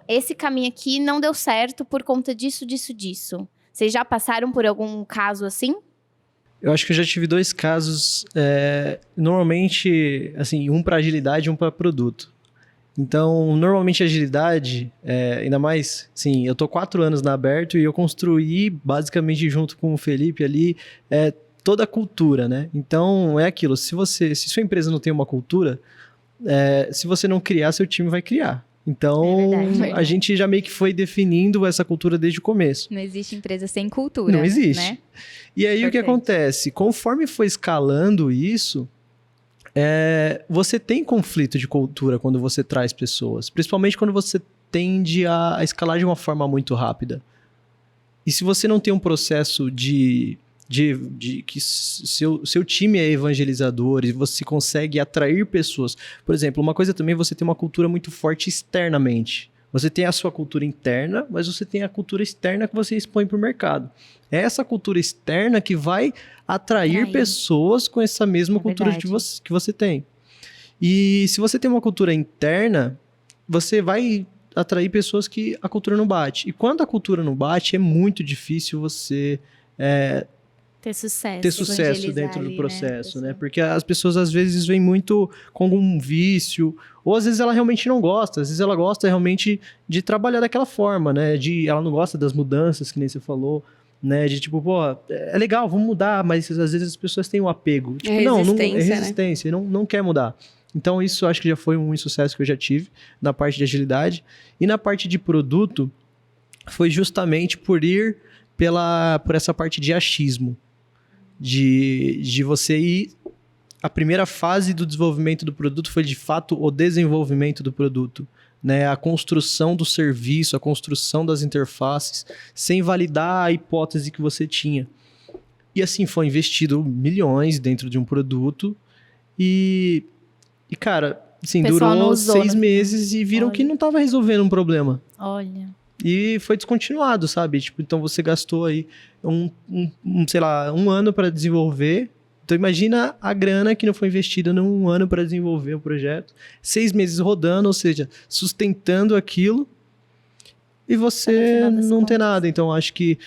esse caminho aqui não deu certo por conta disso, disso, disso. Vocês já passaram por algum caso assim? Eu acho que eu já tive 2 casos, normalmente, assim, um para agilidade e um para produto. Então, normalmente agilidade, ainda mais, sim, eu tô 4 anos na Aberto e eu construí, basicamente, junto com o Felipe ali, toda a cultura, né? Então, é aquilo, se sua empresa não tem uma cultura, se você não criar, seu time vai criar. Então, verdade. a gente já meio que foi definindo essa cultura desde o começo. Não existe empresa sem cultura. Não existe. Né? E aí, o que Perfeito. acontece? Conforme foi escalando isso, você tem conflito de cultura quando você traz pessoas. Principalmente quando você tende a escalar de uma forma muito rápida. E se você não tem um processo de que seu time é evangelizador e você consegue atrair pessoas. Por exemplo, uma coisa também, você tem uma cultura muito forte externamente. Você tem a sua cultura interna, mas você tem a cultura externa que você expõe para o mercado. É essa cultura externa que vai atrair pessoas com essa mesma cultura que você tem. E se você tem uma cultura interna, você vai atrair pessoas que a cultura não bate. E quando a cultura não bate, é muito difícil você Ter sucesso. ter sucesso evangelizar dentro ali, do né, processo, né? pessoa. Porque as pessoas às vezes vêm muito com algum vício, ou às vezes ela realmente não gosta, às vezes ela gosta realmente de trabalhar daquela forma, né? Ela não gosta das mudanças, que nem você falou, né? De tipo, pô, é legal, vamos mudar, mas às vezes as pessoas têm um apego. Tipo, não, é resistência, né? resistência, não quer mudar. Então isso acho que já foi um insucesso que eu já tive na parte de agilidade. E na parte de produto, foi justamente por ir por essa parte de achismo. De você ir... A primeira fase do desenvolvimento do produto foi, de fato, o desenvolvimento do produto, né? A construção do serviço, a construção das interfaces, sem validar a hipótese que você tinha. E assim, foi investido milhões dentro de um produto e cara, assim, O pessoal não durou usou, 6 né? meses e viram Olha. que não estava resolvendo um problema. Olha. E foi descontinuado, sabe? Tipo, então você gastou aí sei lá, um ano para desenvolver. Então imagina a grana que não foi investida num ano para desenvolver o projeto. 6 meses rodando, ou seja, sustentando aquilo. E você No final das não tem contas. nada. Então acho que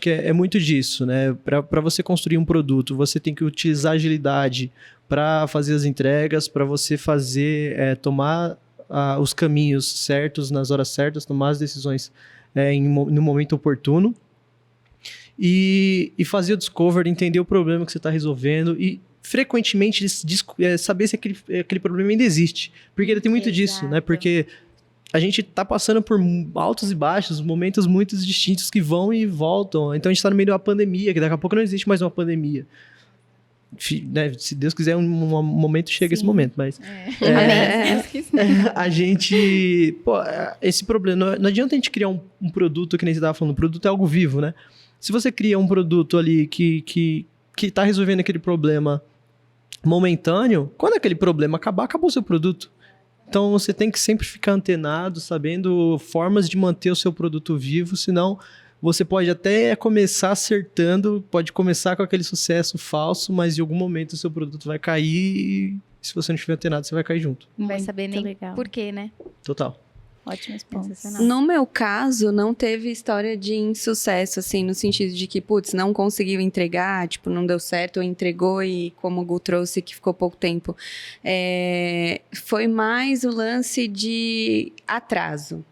é muito disso, né? Para você construir um produto, você tem que utilizar agilidade para fazer as entregas, para você tomar os caminhos certos nas horas certas, tomar as decisões no momento oportuno e fazer o discovery, entender o problema que você está resolvendo e frequentemente saber se aquele problema ainda existe. Porque tem muito disso, né? Exato. Porque a gente está passando por altos e baixos, momentos muito distintos que vão e voltam. Então a gente está no meio de uma pandemia, que daqui a pouco não existe mais uma pandemia. Né? Se Deus quiser, um momento chega esse momento, mas a gente... Pô, esse problema... Não adianta a gente criar um produto, que nem você estava falando, o produto é algo vivo, né? Se você cria um produto ali que está resolvendo aquele problema momentâneo, quando aquele problema acabar, acabou o seu produto. Então você tem que sempre ficar antenado, sabendo formas de manter o seu produto vivo, senão você pode até começar acertando, pode começar com aquele sucesso falso, mas em algum momento o seu produto vai cair e se você não estiver antenado, você vai cair junto. Não vai Muito saber nem legal. por quê, né? Total. Ótimos pontos. Sensacional. No meu caso, não teve história de insucesso, assim, no sentido de que, putz, não conseguiu entregar, tipo, não deu certo, ou entregou e, como o Gu trouxe, que ficou pouco tempo. Foi mais o lance de atraso.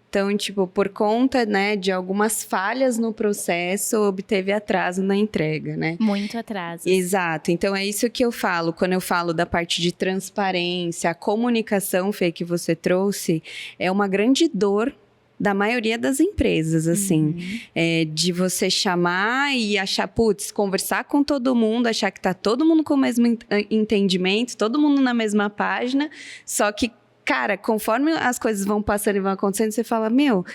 Então, tipo, por conta, né, de algumas falhas no processo, obteve atraso na entrega, né? Muito atraso. Exato. Então, é isso que eu falo. Quando eu falo da parte de transparência, a comunicação, Fê, que você trouxe, é uma grande dor da maioria das empresas, assim. De você chamar e achar, putz, conversar com todo mundo, achar que tá todo mundo com o mesmo entendimento, todo mundo na mesma página, só que cara, conforme as coisas vão passando e vão acontecendo, você fala, meu,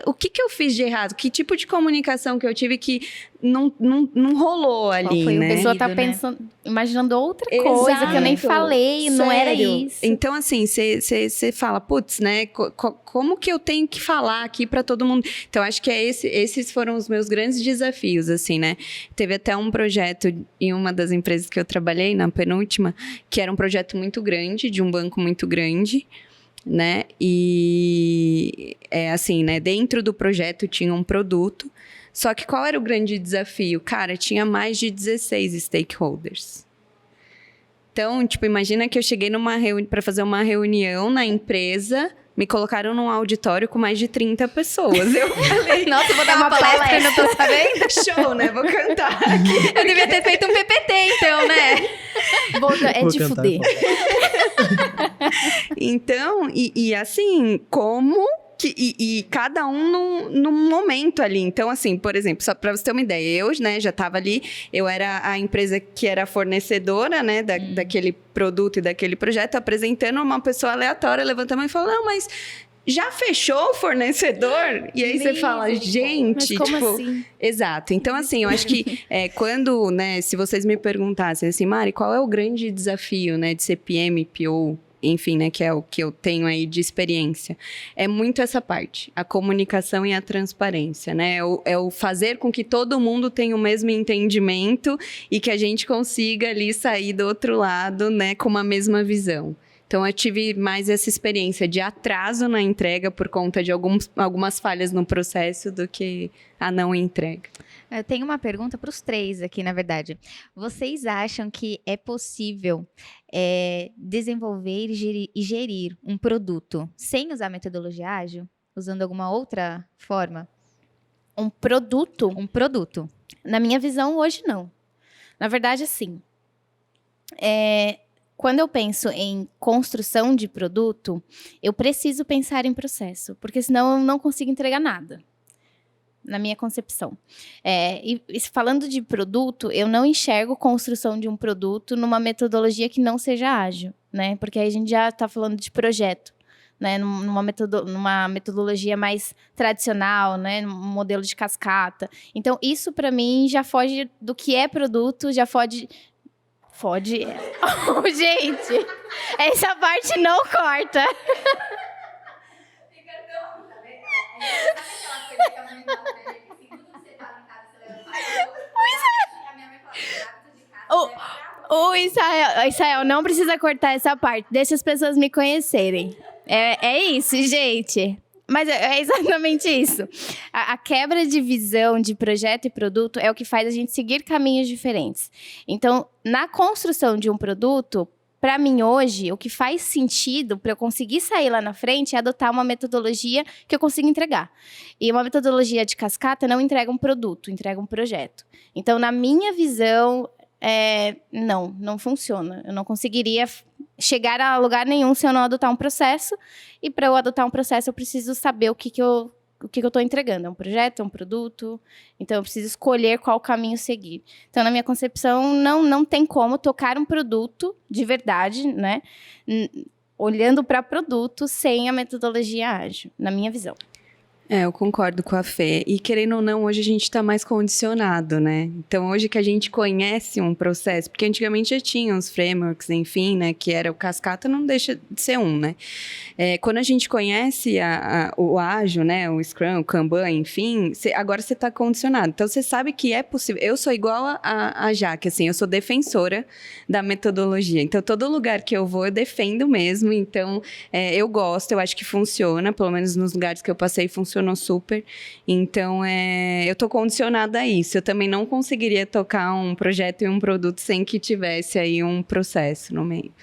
o que eu fiz de errado? Que tipo de comunicação que eu tive que não rolou ali, foi o A né? pessoa tá né? pensando, imaginando outra coisa que eu nem Exato. falei, não era Sério. isso. Então, assim, você fala, putz, né? Como que eu tenho que falar aqui pra todo mundo? Então, acho que esses foram os meus grandes desafios, assim, né? Teve até um projeto em uma das empresas que eu trabalhei, na penúltima, que era um projeto muito grande, de um banco muito grande, né? E, assim, né? Dentro do projeto tinha um produto. Só que qual era o grande desafio? Cara, tinha mais de 16 stakeholders. Então, tipo, imagina que eu cheguei para fazer uma reunião na empresa, me colocaram num auditório com mais de 30 pessoas. Eu falei, Nossa, eu vou dar uma palestra e não tô sabendo. show, né? Vou cantar aqui. Eu devia ter feito um PPT, então, né? É Vou de cantar, fuder. Então, e assim, como... E cada um num momento ali. Então, assim, por exemplo, só para você ter uma ideia, eu, né, já estava ali, eu era a empresa que era fornecedora, né, daquele produto e daquele projeto, apresentando uma pessoa aleatória, levanta a mão e fala, não, mas já fechou o fornecedor? E aí você fala, gente, Mas como tipo... assim? Exato. Então, assim, eu acho que quando, né, se vocês me perguntassem assim, Mari, qual é o grande desafio, né, de ser PM, PO, enfim, né, que é o que eu tenho aí de experiência, é muito essa parte, a comunicação e a transparência, né, é o fazer com que todo mundo tenha o mesmo entendimento e que a gente consiga ali sair do outro lado, né, com uma mesma visão. Então, eu tive mais essa experiência de atraso na entrega por conta de algumas falhas no processo do que a não entrega. Eu tenho uma pergunta para os três aqui, na verdade. Vocês acham que é possível desenvolver e gerir um produto sem usar metodologia ágil? Usando alguma outra forma? Um produto, Um produto. na minha visão, hoje não. Na verdade, assim, quando eu penso em construção de produto, eu preciso pensar em processo, porque senão eu não consigo entregar nada, na minha concepção. E falando de produto, eu não enxergo construção de um produto numa metodologia que não seja ágil, né? Porque aí a gente já está falando de projeto, né? Numa metodologia mais tradicional, né? Num modelo de cascata. Então, isso para mim já foge do que é produto, já foge. Oh, gente, essa parte não corta. O Israel não precisa cortar essa parte. Deixa as pessoas me conhecerem. É isso, gente. Mas é exatamente isso. A quebra de visão de projeto e produto é o que faz a gente seguir caminhos diferentes. Então, na construção de um produto, para mim hoje, o que faz sentido para eu conseguir sair lá na frente é adotar uma metodologia que eu consiga entregar. E uma metodologia de cascata não entrega um produto, entrega um projeto. Então, na minha visão, não funciona. Eu não conseguiria chegar a lugar nenhum se eu não adotar um processo. E para eu adotar um processo, eu preciso saber o que eu estou entregando. É um projeto, é um produto. Então, eu preciso escolher qual caminho seguir. Então, na minha concepção, não tem como tocar um produto de verdade, né? Olhando para produto sem a metodologia ágil, na minha visão. Eu concordo com a Fê. E querendo ou não, hoje a gente está mais condicionado, né? Então, hoje que a gente conhece um processo, porque antigamente já tinha os frameworks, enfim, né? Que era o cascata, não deixa de ser um, né? Quando a gente conhece o ágil, né? O Scrum, o Kanban, enfim, agora você está condicionado. Então, você sabe que é possível. Eu sou igual a Jaque, assim, eu sou defensora da metodologia. Então, todo lugar que eu vou, eu defendo mesmo. Então, eu gosto, eu acho que funciona, pelo menos nos lugares que eu passei, funcionou super. Então, eu tô condicionada a isso. Eu também não conseguiria tocar um projeto e um produto sem que tivesse aí um processo no meio.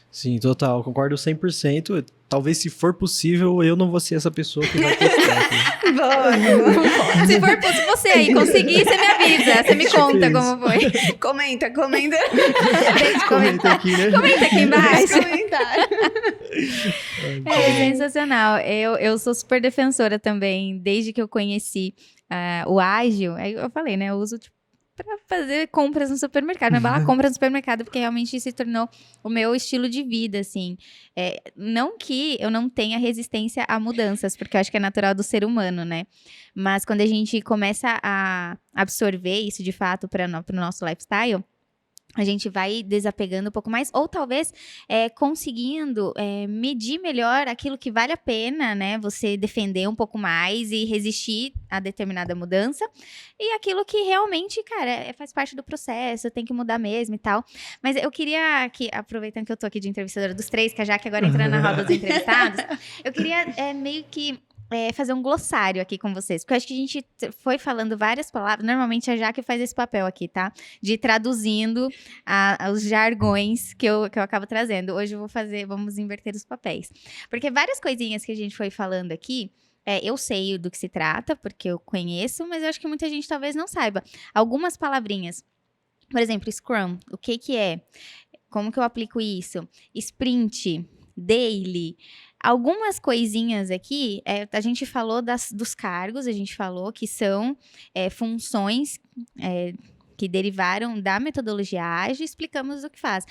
Sim, total. Concordo 100%. Talvez, se for possível, eu não vou ser essa pessoa que vai testar. Se for possível você aí conseguir, você me avisa. Você me conta como foi. Comenta. Comenta aqui, né? Comenta aqui embaixo. Comentário. É sensacional. Eu sou super defensora também, desde que eu conheci o ágil. Aí eu falei, né? Eu uso para fazer compras no supermercado, me embalar compras no supermercado, porque realmente se tornou o meu estilo de vida, assim. Não que eu não tenha resistência a mudanças, porque eu acho que é natural do ser humano, né? Mas quando a gente começa a absorver isso de fato para o nosso lifestyle, a gente vai desapegando um pouco mais, ou talvez conseguindo medir melhor aquilo que vale a pena, né? Você defender um pouco mais e resistir a determinada mudança, e aquilo que realmente, cara, faz parte do processo, tem que mudar mesmo e tal. Mas eu queria, aproveitando que eu tô aqui de entrevistadora dos três, que a Jaque agora entrando na roda dos entrevistados, eu queria meio que fazer um glossário aqui com vocês, porque eu acho que a gente foi falando várias palavras, normalmente a Jaque faz esse papel aqui, tá? De traduzindo os jargões que eu acabo trazendo. Hoje vamos inverter os papéis. Porque várias coisinhas que a gente foi falando aqui, eu sei do que se trata, porque eu conheço, mas eu acho que muita gente talvez não saiba. Algumas palavrinhas, por exemplo, Scrum, o que é? Como que eu aplico isso? Sprint, Daily. Algumas coisinhas aqui, a gente falou dos cargos, a gente falou que são funções que derivaram da metodologia ágil, explicamos o que faz.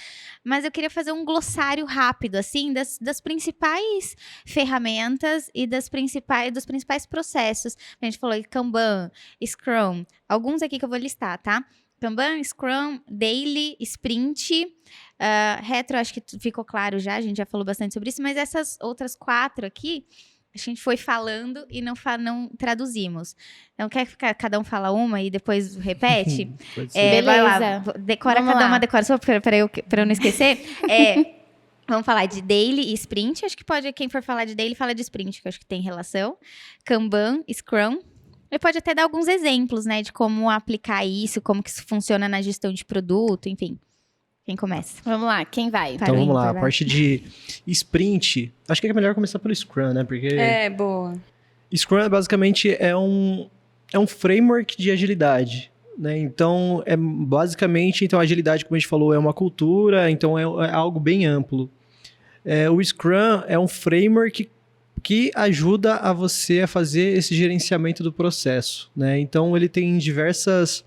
Mas eu queria fazer um glossário rápido, assim, das principais ferramentas e dos principais processos. A gente falou Kanban, Scrum, alguns aqui que eu vou listar, tá? Kanban, Scrum, Daily, Sprint, Retro, acho que ficou claro já, a gente já falou bastante sobre isso, mas essas outras 4 aqui, a gente foi falando e não traduzimos. Então, quer que cada um fala uma e depois repete? Beleza. Vai lá, decora, cada uma decora, só para eu não esquecer. Vamos falar de daily e sprint. Acho que quem for falar de daily, fala de sprint, que eu acho que tem relação. Kanban, Scrum. Ele pode até dar alguns exemplos, né, de como aplicar isso, como que isso funciona na gestão de produto, enfim. Quem começa? Vamos lá, quem vai? Então vamos lá, a Vai. parte de sprint, acho que é melhor começar pelo Scrum, né? Porque Boa. Scrum basicamente é um framework de agilidade, né? Então, basicamente, a agilidade, como a gente falou, é uma cultura, então é algo bem amplo. O Scrum é um framework que ajuda a você a fazer esse gerenciamento do processo, né? Então, ele tem diversas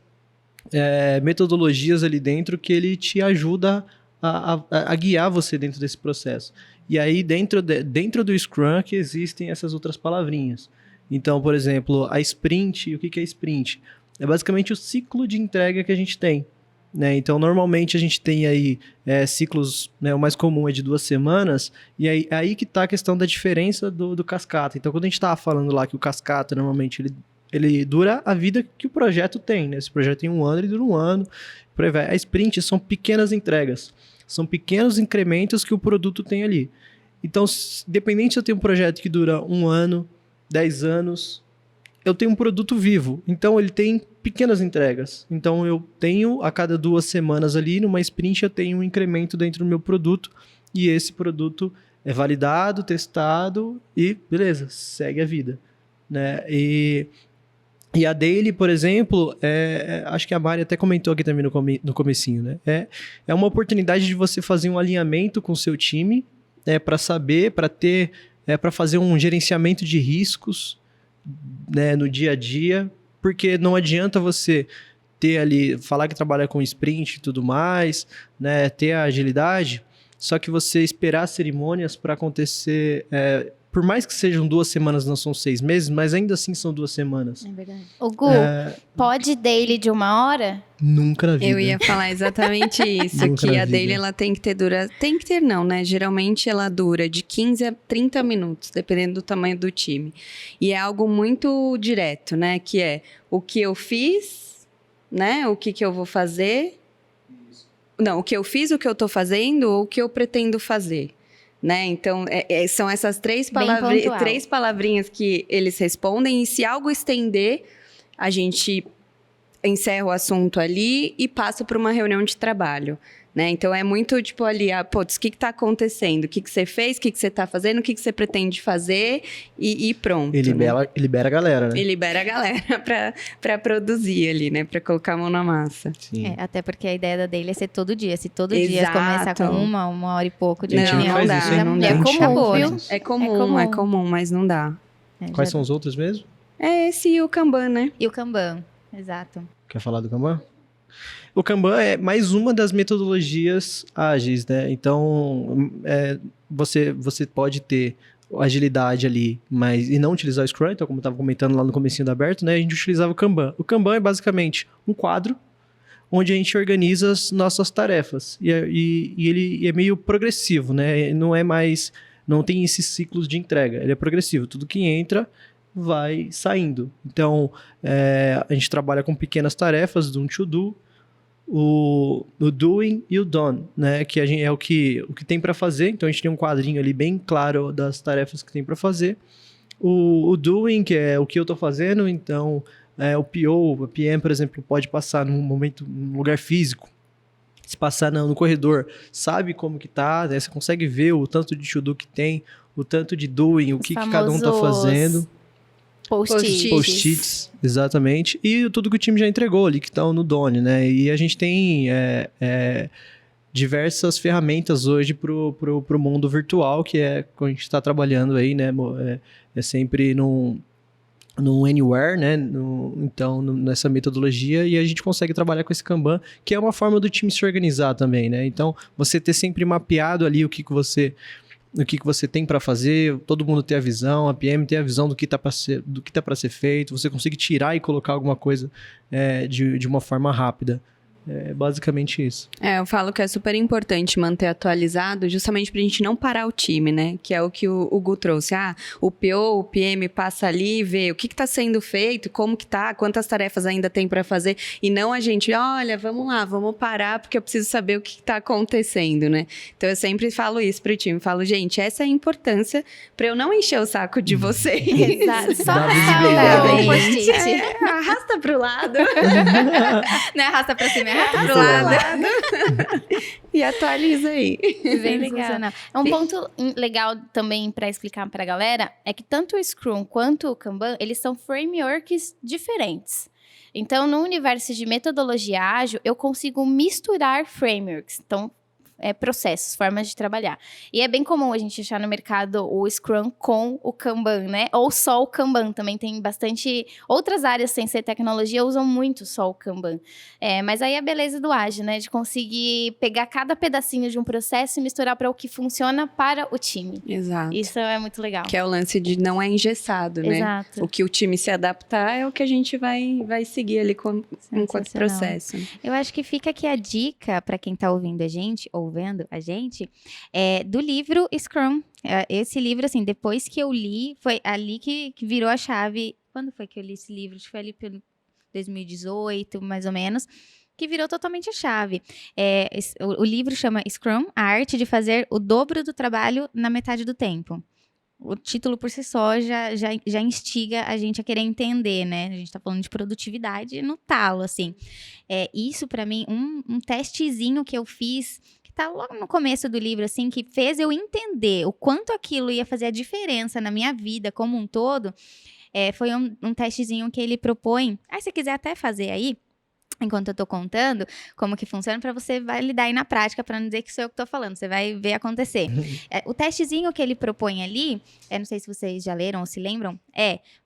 metodologias ali dentro que ele te ajuda a guiar você dentro desse processo. E aí, dentro do Scrum, que existem essas outras palavrinhas. Então, por exemplo, a sprint, o que é sprint? É basicamente o ciclo de entrega que a gente tem, né? Então, normalmente a gente tem aí ciclos, né, o mais comum é de 2 semanas, e aí que está a questão da diferença do cascata. Então, quando a gente estava falando lá que o cascata, normalmente, ele dura a vida que o projeto tem, né? Se o projeto tem 1 ano, ele dura 1 ano, por aí vai. A sprint são pequenas entregas, são pequenos incrementos que o produto tem ali. Então, independente se eu tenho um projeto que dura 1 ano, 10 anos, eu tenho um produto vivo. Então, ele tem pequenas entregas. Então, eu tenho, a cada 2 semanas ali, numa sprint, eu tenho um incremento dentro do meu produto. E esse produto é validado, testado e, beleza, segue a vida, né? E a daily, por exemplo, acho que a Mari até comentou aqui também no comecinho, né? É uma oportunidade de você fazer um alinhamento com o seu time, para saber, para fazer um gerenciamento de riscos, né, no dia a dia, porque não adianta você ter ali, falar que trabalha com sprint e tudo mais, né, ter a agilidade, só que você esperar cerimônias para acontecer, por mais que sejam 2 semanas, não são 6 meses, mas ainda assim são 2 semanas. É verdade. O Gu, pode daily de 1 hora? Nunca na vida. Eu ia falar exatamente isso, Nunca que na a daily vida. ela tem que ter não, né? Geralmente ela dura de 15 a 30 minutos, dependendo do tamanho do time. E é algo muito direto, né? Que é o que eu fiz, né? O que eu vou fazer. Não, o que eu fiz, o que eu tô fazendo, ou o que eu pretendo fazer. Né? Então, são essas 3 pontual. palavrinhas que eles respondem, e se algo estender, a gente encerra o assunto ali e passa para uma reunião de trabalho, né? Então, é muito, tipo, ali, putz, o que está acontecendo? O que você fez? O que você está fazendo? O que você pretende fazer? E pronto. E libera a galera, né? E libera a galera para produzir ali, né? Para colocar a mão na massa. Sim. Até porque a ideia da daily é ser todo dia. Se todo dia Exato. começar com 1 hora e pouco de Tem time que reunião, faz dá, isso, hein? não É dá. comum, Acabou, viu? gente. É comum, mas não dá. Quais são os outros mesmo? É esse e o Kanban, né? E o Kanban, exato. Quer falar do Kanban? O Kanban é mais uma das metodologias ágeis, né? Então, você pode ter agilidade ali, e não utilizar o Scrum. Então, como eu estava comentando lá no comecinho da Aberto, né? A gente utilizava o Kanban. O Kanban é basicamente um quadro onde a gente organiza as nossas tarefas. E ele é meio progressivo, né? Não tem esses ciclos de entrega. Ele é progressivo. Tudo que entra vai saindo. Então, a gente trabalha com pequenas tarefas, do to-do, o doing e o done, né? Que a gente, o que tem para fazer. Então, a gente tem um quadrinho ali bem claro das tarefas que tem para fazer. O doing, que é o que eu estou fazendo. Então, o PO, a PM, por exemplo, pode passar num lugar físico. Se passar no corredor, sabe como que tá, né? Você consegue ver o tanto de to-do que tem, o tanto de doing, o que cada um tá fazendo. Post-its, exatamente. E tudo que o time já entregou ali, que estão no Done, né? E a gente tem diversas ferramentas hoje pro mundo virtual, que é quando a gente está trabalhando aí, né? É sempre no Anywhere, né? Então, nessa metodologia, e a gente consegue trabalhar com esse Kanban, que é uma forma do time se organizar também, né? Então, você ter sempre mapeado ali o que você tem para fazer, todo mundo ter a visão, a PM ter a visão do que tá para ser feito, você conseguir tirar e colocar alguma coisa de uma forma rápida. É basicamente isso. Eu falo que é super importante manter atualizado, justamente pra gente não parar o time, né? Que é o que o Gu trouxe. O PO, o PM passa ali e vê o que tá sendo feito, como que tá, quantas tarefas ainda tem pra fazer. E não a gente, olha, vamos lá, vamos parar, porque eu preciso saber o que tá acontecendo, né? Então eu sempre falo isso pro time. Falo, gente, essa é a importância pra eu não encher o saco de vocês. Exato. Só Dá passar o visibilidade. post-it. Arrasta pro lado. Não é arrasta pra cima, é arrasta pro Pro lado. lado. E atualiza aí. Bem legal. Sensacional. Um ponto legal também para explicar para a galera é que tanto o Scrum quanto o Kanban, eles são frameworks diferentes. Então, no universo de metodologia ágil, eu consigo misturar frameworks. Então, processos, formas de trabalhar. E é bem comum a gente achar no mercado o Scrum com o Kanban, né? Ou só o Kanban. Também tem bastante... Outras áreas sem ser tecnologia usam muito só o Kanban. Mas aí é a beleza do ágil, né? De conseguir pegar cada pedacinho de um processo e misturar para o que funciona para o time. Exato. Isso é muito legal. Que é o lance de não é engessado, né? Exato. O que o time se adaptar é o que a gente vai seguir ali enquanto Sensacional. processo. Eu acho que fica aqui a dica para quem tá ouvindo a gente, ou vendo a gente, do livro Scrum. Esse livro, assim, depois que eu li, foi ali que virou a chave. Quando foi que eu li esse livro? Acho que foi ali pelo 2018, mais ou menos, que virou totalmente a chave. O livro chama Scrum, a arte de fazer o dobro do trabalho na metade do tempo. O título por si só já instiga a gente a querer entender, né? A gente tá falando de produtividade no talo, assim. Isso, pra mim, um testezinho que eu fiz, que tá logo no começo do livro, assim, que fez eu entender o quanto aquilo ia fazer a diferença na minha vida como um todo, foi um testezinho que ele propõe. Se você quiser até fazer aí, enquanto eu tô contando como que funciona, para você validar aí na prática, para não dizer que sou eu que tô falando, você vai ver acontecer. O testezinho que ele propõe ali, não sei se vocês já leram ou se lembram,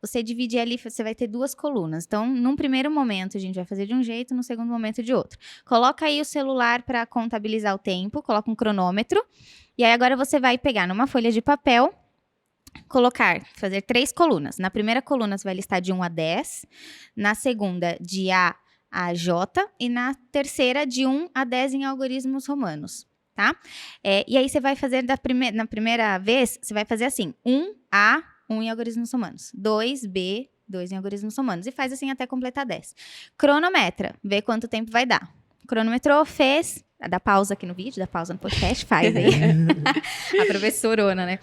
você dividir ali, você vai ter 2 colunas. Então, num primeiro momento, a gente vai fazer de um jeito, no segundo momento de outro. Coloca aí o celular para contabilizar o tempo, coloca um cronômetro, e aí agora você vai pegar numa folha de papel, fazer 3 colunas. Na primeira coluna, você vai listar de 1 a 10, na segunda, de A a J, e na terceira de 1 a 10 em algoritmos romanos, tá? E aí você vai fazer na primeira vez, você vai fazer assim, 1A, 1 em algoritmos romanos, 2B, 2 em algoritmos romanos, e faz assim até completar 10. Cronometra, vê quanto tempo vai dar. Cronometrou, fez, dá pausa aqui no vídeo, dá pausa no podcast, faz aí. A professorona, né?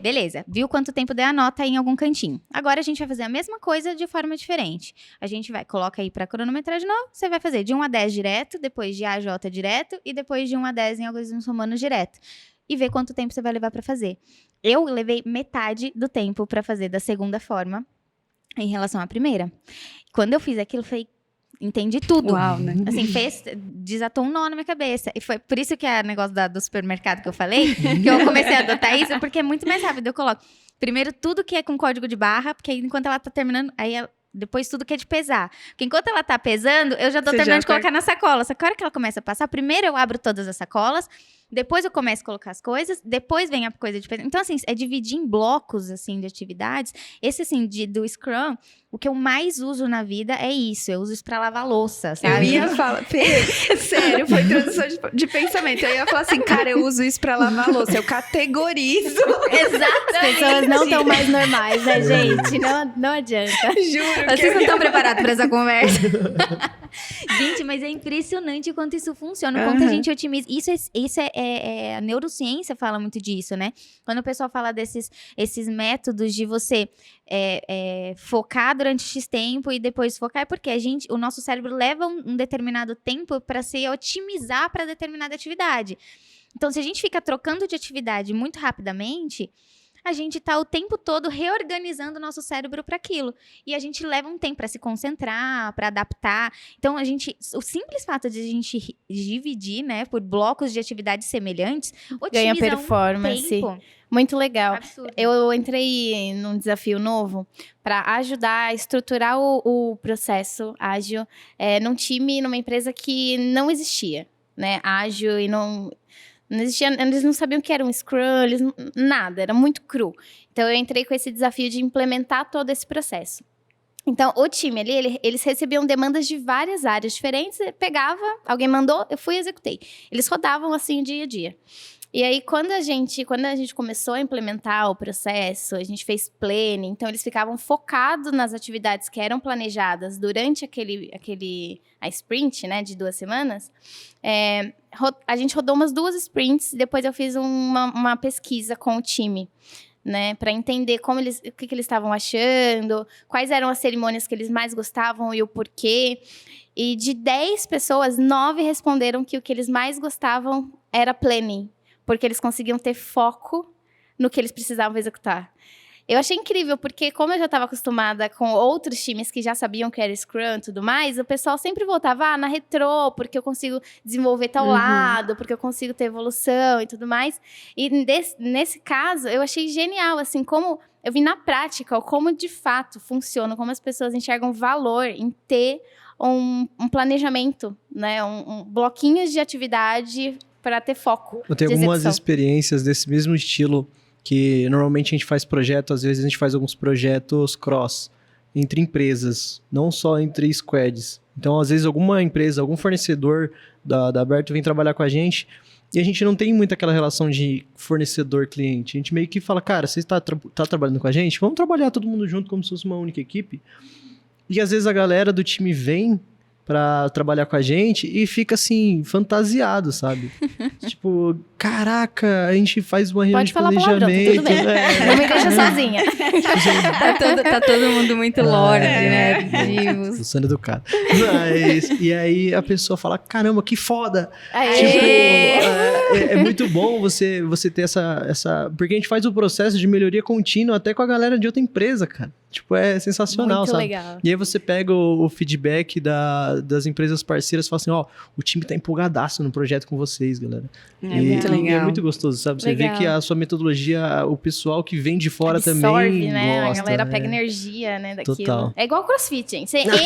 Beleza, viu quanto tempo der a nota em algum cantinho. Agora a gente vai fazer a mesma coisa de forma diferente. A gente coloca aí para cronometrar de novo, você vai fazer de 1 a 10 direto, depois de A a J direto, e depois de 1 a 10 em algoritmos romanos direto. E ver quanto tempo você vai levar para fazer. Eu levei metade do tempo para fazer da segunda forma em relação à primeira. Quando eu fiz aquilo, eu falei, entendi tudo. Uau, né? Assim, desatou um nó na minha cabeça. E foi por isso que é o negócio do supermercado que eu falei, que eu comecei a adotar isso, porque é muito mais rápido. Eu coloco primeiro tudo que é com código de barra, porque aí enquanto ela tá terminando, depois tudo que é de pesar. Porque enquanto ela tá pesando, eu já tô terminando de colocar na sacola. Só que a hora que ela começa a passar, primeiro eu abro todas as sacolas, depois eu começo a colocar as coisas, depois vem a coisa de pesar. Então, assim, é dividir em blocos, assim, de atividades. Esse, assim, do Scrum, o que eu mais uso na vida é isso. Eu uso isso pra lavar louça, sabe? Eu ia falar, sério, foi transição de pensamento. Eu ia falar assim, cara, eu uso isso pra lavar louça. Eu categorizo. As pessoas não estão mais normais, né, gente? Não adianta. Juro. Vocês não estão preparados para essa conversa. Gente, mas é impressionante o quanto isso funciona, o quanto a gente otimiza. Isso a neurociência fala muito disso, né? Quando o pessoal fala esses métodos de você focar durante X tempo e depois focar, é porque o nosso cérebro leva um determinado tempo para se otimizar para determinada atividade. Então, se a gente fica trocando de atividade muito rapidamente, a gente tá o tempo todo reorganizando o nosso cérebro para aquilo. E a gente leva um tempo para se concentrar, para adaptar. Então, o simples fato de a gente dividir, né, por blocos de atividades semelhantes, ganha otimiza performance. tempo. Muito legal. Absurdo. Eu entrei num desafio novo para ajudar a estruturar o processo ágil num time, numa empresa que não existia, né? Ágil e não existia, eles não sabiam o que era um Scrum, nada, era muito cru. Então, eu entrei com esse desafio de implementar todo esse processo. Então, o time ali, eles recebiam demandas de várias áreas diferentes. Pegava, alguém mandou, eu fui e executei. Eles rodavam assim dia a dia. E aí, quando a gente começou a implementar o processo, a gente fez planning, então eles ficavam focados nas atividades que eram planejadas durante a sprint, né, de 2 semanas. A gente rodou umas 2 sprints, depois eu fiz uma pesquisa com o time, né, para entender o que eles estavam achando, quais eram as cerimônias que eles mais gostavam e o porquê. E de 10 pessoas, 9 responderam que o que eles mais gostavam era planning, porque eles conseguiam ter foco no que eles precisavam executar. Eu achei incrível, porque como eu já estava acostumada com outros times que já sabiam que era Scrum e tudo mais, o pessoal sempre voltava na retrô, porque eu consigo desenvolver tal lado, porque eu consigo ter evolução e tudo mais. E nesse caso, eu achei genial, assim, como eu vi na prática, como de fato funciona, como as pessoas enxergam valor em ter um planejamento, né, um bloquinhos de atividade para ter foco. Eu tenho algumas experiências desse mesmo estilo, que normalmente a gente faz projeto, às vezes a gente faz alguns projetos cross, entre empresas, não só entre squads. Então, às vezes, alguma empresa, algum fornecedor da Aberto vem trabalhar com a gente, e a gente não tem muito aquela relação de fornecedor-cliente. A gente meio que fala, cara, você está trabalhando com a gente? Vamos trabalhar todo mundo junto como se fosse uma única equipe. E às vezes a galera do time vem pra trabalhar com a gente e fica assim, fantasiado, sabe? Tipo, caraca, a gente faz uma reunião de planejamento. Tudo bem. Não me deixa sozinha. Tá todo mundo muito lorde, né? Divos. Tô sendo educado. E aí a pessoa fala, caramba, que foda! Aê! Tipo, é muito bom você ter essa... Porque a gente faz o processo de melhoria contínua até com a galera de outra empresa, cara. Tipo, é sensacional, muito sabe? Legal. E aí você pega o feedback das empresas parceiras e fala assim, ó, o time tá empolgadaço no projeto com vocês, galera. Muito legal. E é muito gostoso, sabe? Você vê que a sua metodologia, o pessoal que vem de fora absorve, também né? gosta. A galera pega energia, né, daquilo. Total. É igual crossfit, gente. Você entra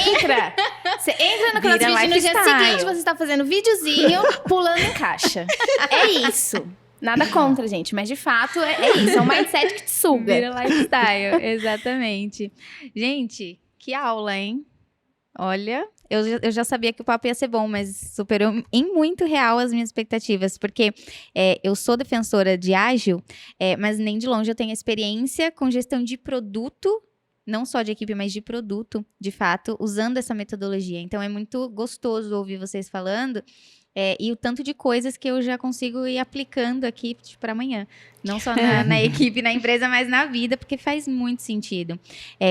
no crossfit e no dia seguinte você tá fazendo videozinho pulando em caixa. É isso. Nada contra, gente, mas de fato é isso, é um mindset que te suga. Vira lifestyle, exatamente. Gente, que aula, hein? Olha, eu já sabia que o papo ia ser bom, mas superou em muito real as minhas expectativas, porque eu sou defensora de ágil, mas nem de longe eu tenho experiência com gestão de produto, não só de equipe, mas de produto, de fato, usando essa metodologia. Então, é muito gostoso ouvir vocês falando. E o tanto de coisas que eu já consigo ir aplicando aqui para amanhã. Não só na equipe, na empresa, mas na vida, porque faz muito sentido.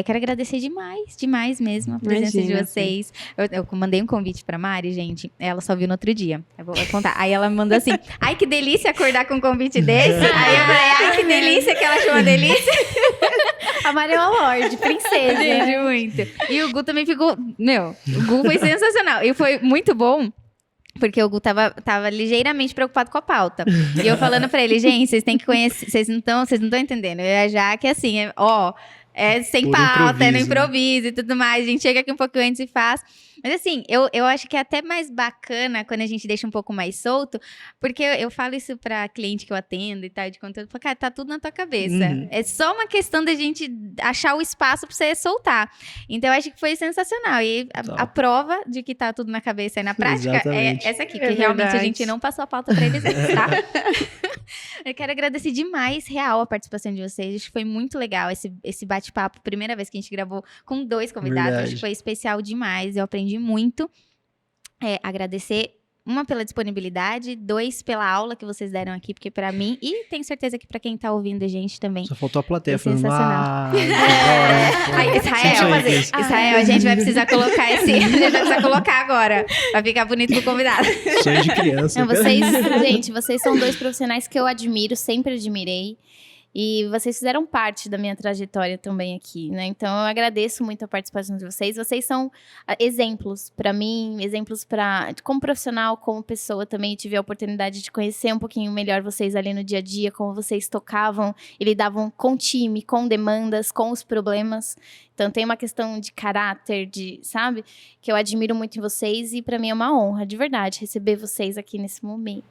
Quero agradecer demais mesmo a presença de vocês. Eu mandei um convite pra Mari, gente. Ela só viu no outro dia. Eu vou contar. Aí ela me mandou assim, ai, que delícia acordar com um convite desse. Aí eu falei, ai, que delícia, que ela achou uma delícia. A Mari é uma lorde, princesa. Gente, muito. E o Gu também ficou... o Gu foi sensacional. E foi muito bom. Porque o Gu tava ligeiramente preocupado com a pauta. E eu falando pra ele, gente, vocês têm que conhecer, vocês não estão entendendo. Eu ia já que assim, sem Por pauta, é no improviso, improviso e tudo mais. A gente chega aqui um pouco antes e faz. Mas assim, eu acho que é até mais bacana quando a gente deixa um pouco mais solto, porque eu falo isso pra cliente que eu atendo e tal, de conteúdo, eu falo, cara, tá tudo na tua cabeça. É só uma questão da gente achar o espaço pra você soltar. Então, eu acho que foi sensacional. E a prova de que tá tudo na cabeça e na prática Exatamente. é essa aqui, que realmente a gente não passou a pauta pra eles antes, tá? Eu quero agradecer demais, real, a participação de vocês. Acho que foi muito legal esse bate-papo. Primeira vez que a gente gravou com 2 convidados. Verdade. Acho que foi especial demais. Eu aprendi muito. Agradecer, 1, pela disponibilidade, 2, pela aula que vocês deram aqui, porque pra mim, e tenho certeza que pra quem tá ouvindo a gente também. Só faltou a plateia Foi falando, sensacional. agora. Israel, a gente vai precisar colocar a gente vai precisar colocar agora, pra ficar bonito pro convidado. Sonho de criança. Não, vocês são 2 profissionais que eu admiro, sempre admirei. E vocês fizeram parte da minha trajetória também aqui, né? Então, eu agradeço muito a participação de vocês. Vocês são exemplos para mim, exemplos como profissional, como pessoa também. Tive a oportunidade de conhecer um pouquinho melhor vocês ali no dia a dia, como vocês tocavam e lidavam com o time, com demandas, com os problemas. Então, tem uma questão de caráter, sabe? Que eu admiro muito em vocês e para mim é uma honra, de verdade, receber vocês aqui nesse momento.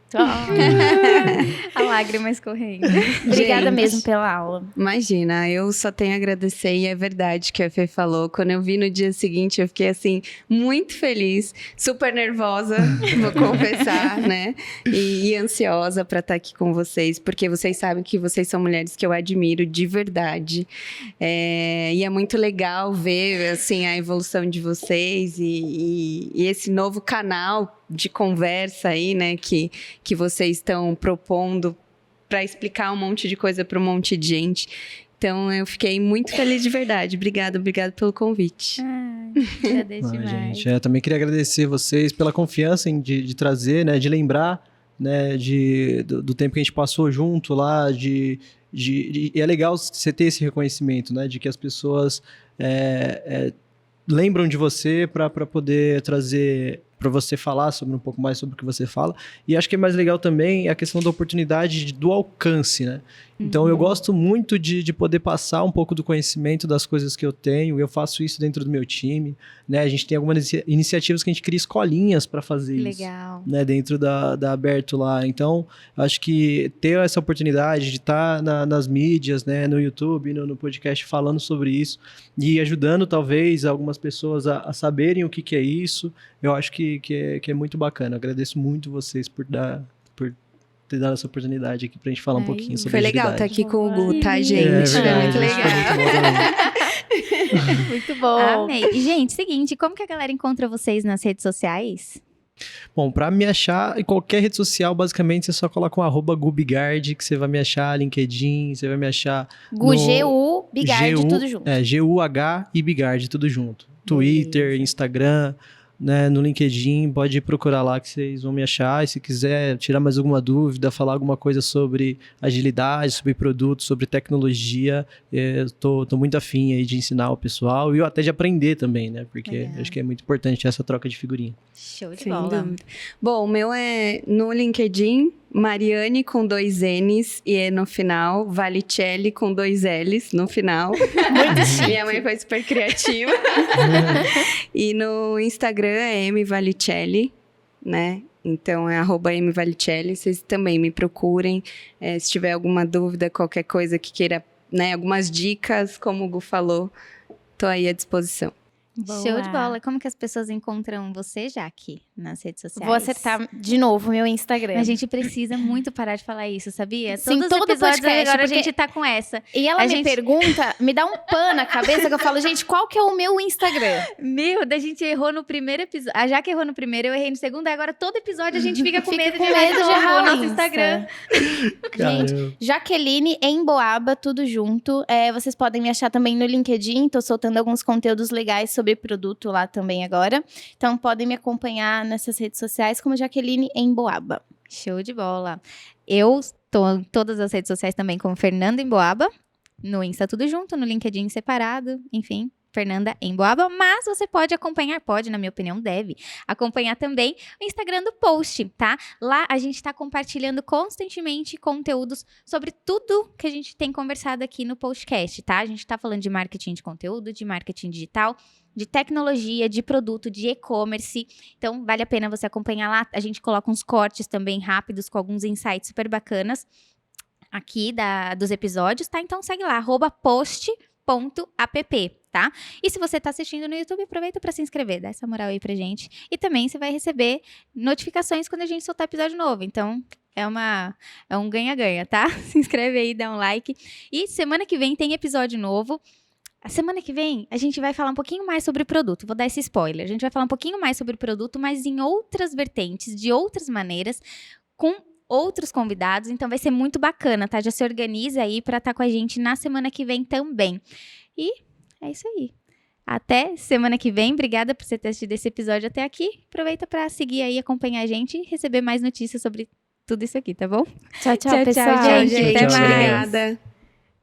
A lágrima escorrendo. Obrigada mesmo. mesmo pela aula. Imagina, eu só tenho a agradecer e é verdade que a Fê falou. Quando eu vi no dia seguinte, eu fiquei assim, muito feliz, super nervosa, vou confessar, né? E ansiosa pra estar aqui com vocês, porque vocês sabem que vocês são mulheres que eu admiro de verdade. E é muito legal ver, assim, a evolução de vocês e esse novo canal de conversa aí, né, que vocês estão propondo para explicar um monte de coisa para um monte de gente. Então, eu fiquei muito feliz de verdade. Obrigada pelo convite. Agradeço demais. Gente, eu também queria agradecer vocês pela confiança de trazer, né, de lembrar, né, do tempo que a gente passou junto lá, e é legal você ter esse reconhecimento, né, de que as pessoas lembram de você para poder trazer, para você falar sobre um pouco mais sobre o que você fala. E acho que é mais legal também a questão da oportunidade do alcance, né? Então, eu gosto muito de poder passar um pouco do conhecimento das coisas que eu tenho. Eu faço isso dentro do meu time, né? A gente tem algumas iniciativas que a gente cria escolinhas para fazer isso. Legal. Né? Dentro da Aberto lá. Então, acho que ter essa oportunidade de estar nas mídias, né? No YouTube, no podcast, falando sobre isso e ajudando, talvez, algumas pessoas a saberem o que é isso, eu acho que é muito bacana. Eu agradeço muito vocês por ter dado essa oportunidade aqui pra gente falar um pouquinho sobre Foi legal estar agilidade. aqui com o Gu, tá, gente? verdade, Muito isso foi legal. muito bom também. Muito bom. Amei. E, gente, seguinte, como que a galera encontra vocês nas redes sociais? Bom, pra me achar em qualquer rede social, basicamente, você só coloca um @gubigard, que você vai me achar, LinkedIn, você vai me achar Gu, G-U, Bigard, tudo junto. G-U-H e Bigard, tudo junto. Twitter, Instagram, né, no LinkedIn, pode procurar lá que vocês vão me achar. E se quiser tirar mais alguma dúvida, falar alguma coisa sobre agilidade, sobre produto, sobre tecnologia, tô muito afim aí de ensinar o pessoal e eu até de aprender também, né? Porque Legal. acho que é muito importante essa troca de figurinha. Show de Sem bola. dúvida. Bom, o meu é no LinkedIn, Mariane com 2 N's e E no final, Valicelli com 2 L's no final. Muito chique. Minha mãe foi super criativa. E no Instagram é mvalicelli, né? Então é @mvalicelli. Vocês também me procurem. Se tiver alguma dúvida, qualquer coisa que queira, né? Algumas dicas, como o Gu falou, tô aí à disposição. Boa. Show de bola. Como que as pessoas encontram você, Jaque, nas redes sociais? Vou acertar de novo meu Instagram. A gente precisa muito parar de falar isso, sabia? Sim, Todos os todo episódios podcast, agora a porque- gente tá com essa. E ela A me gente- pergunta, me dá um pano na cabeça que eu falo, gente, qual que é o meu Instagram? Meu, da gente errou no primeiro episódio. A Jaque errou no primeiro, eu errei no segundo. Agora todo episódio a gente fica com medo de errar de novo errar o nosso Insta. Instagram. Gente, Jaqueline Emboaba, tudo junto. Vocês podem me achar também no LinkedIn, tô soltando alguns conteúdos legais sobre produto lá também agora. Então podem me acompanhar nessas redes sociais como Jaqueline Emboaba. Show de bola. Eu tô em todas as redes sociais também como Fernanda Emboaba. No Insta tudo junto, no LinkedIn separado, enfim. Fernanda Emboaba, mas você pode acompanhar, na minha opinião, deve acompanhar também o Instagram do Post, tá? Lá a gente tá compartilhando constantemente conteúdos sobre tudo que a gente tem conversado aqui no podcast, tá? A gente tá falando de marketing de conteúdo, de marketing digital, de tecnologia, de produto, de e-commerce. Então, vale a pena você acompanhar lá. A gente coloca uns cortes também rápidos com alguns insights super bacanas aqui dos episódios, tá? Então, segue lá, @post.app, tá? E se você tá assistindo no YouTube, aproveita para se inscrever, dá essa moral aí pra gente. E também você vai receber notificações quando a gente soltar episódio novo. Então, é um ganha-ganha, tá? Se inscreve aí, dá um like. E semana que vem tem episódio novo. A semana que vem, a gente vai falar um pouquinho mais sobre o produto. Vou dar esse spoiler. A gente vai falar um pouquinho mais sobre o produto, mas em outras vertentes, de outras maneiras, com outros convidados. Então, vai ser muito bacana, tá? Já se organiza aí pra estar com a gente na semana que vem também. E é isso aí. Até semana que vem. Obrigada por você ter assistido esse episódio até aqui. Aproveita pra seguir aí, acompanhar a gente e receber mais notícias sobre tudo isso aqui, tá bom? Tchau, Tchau, pessoal. gente. Até Tchau, mais. Obrigada.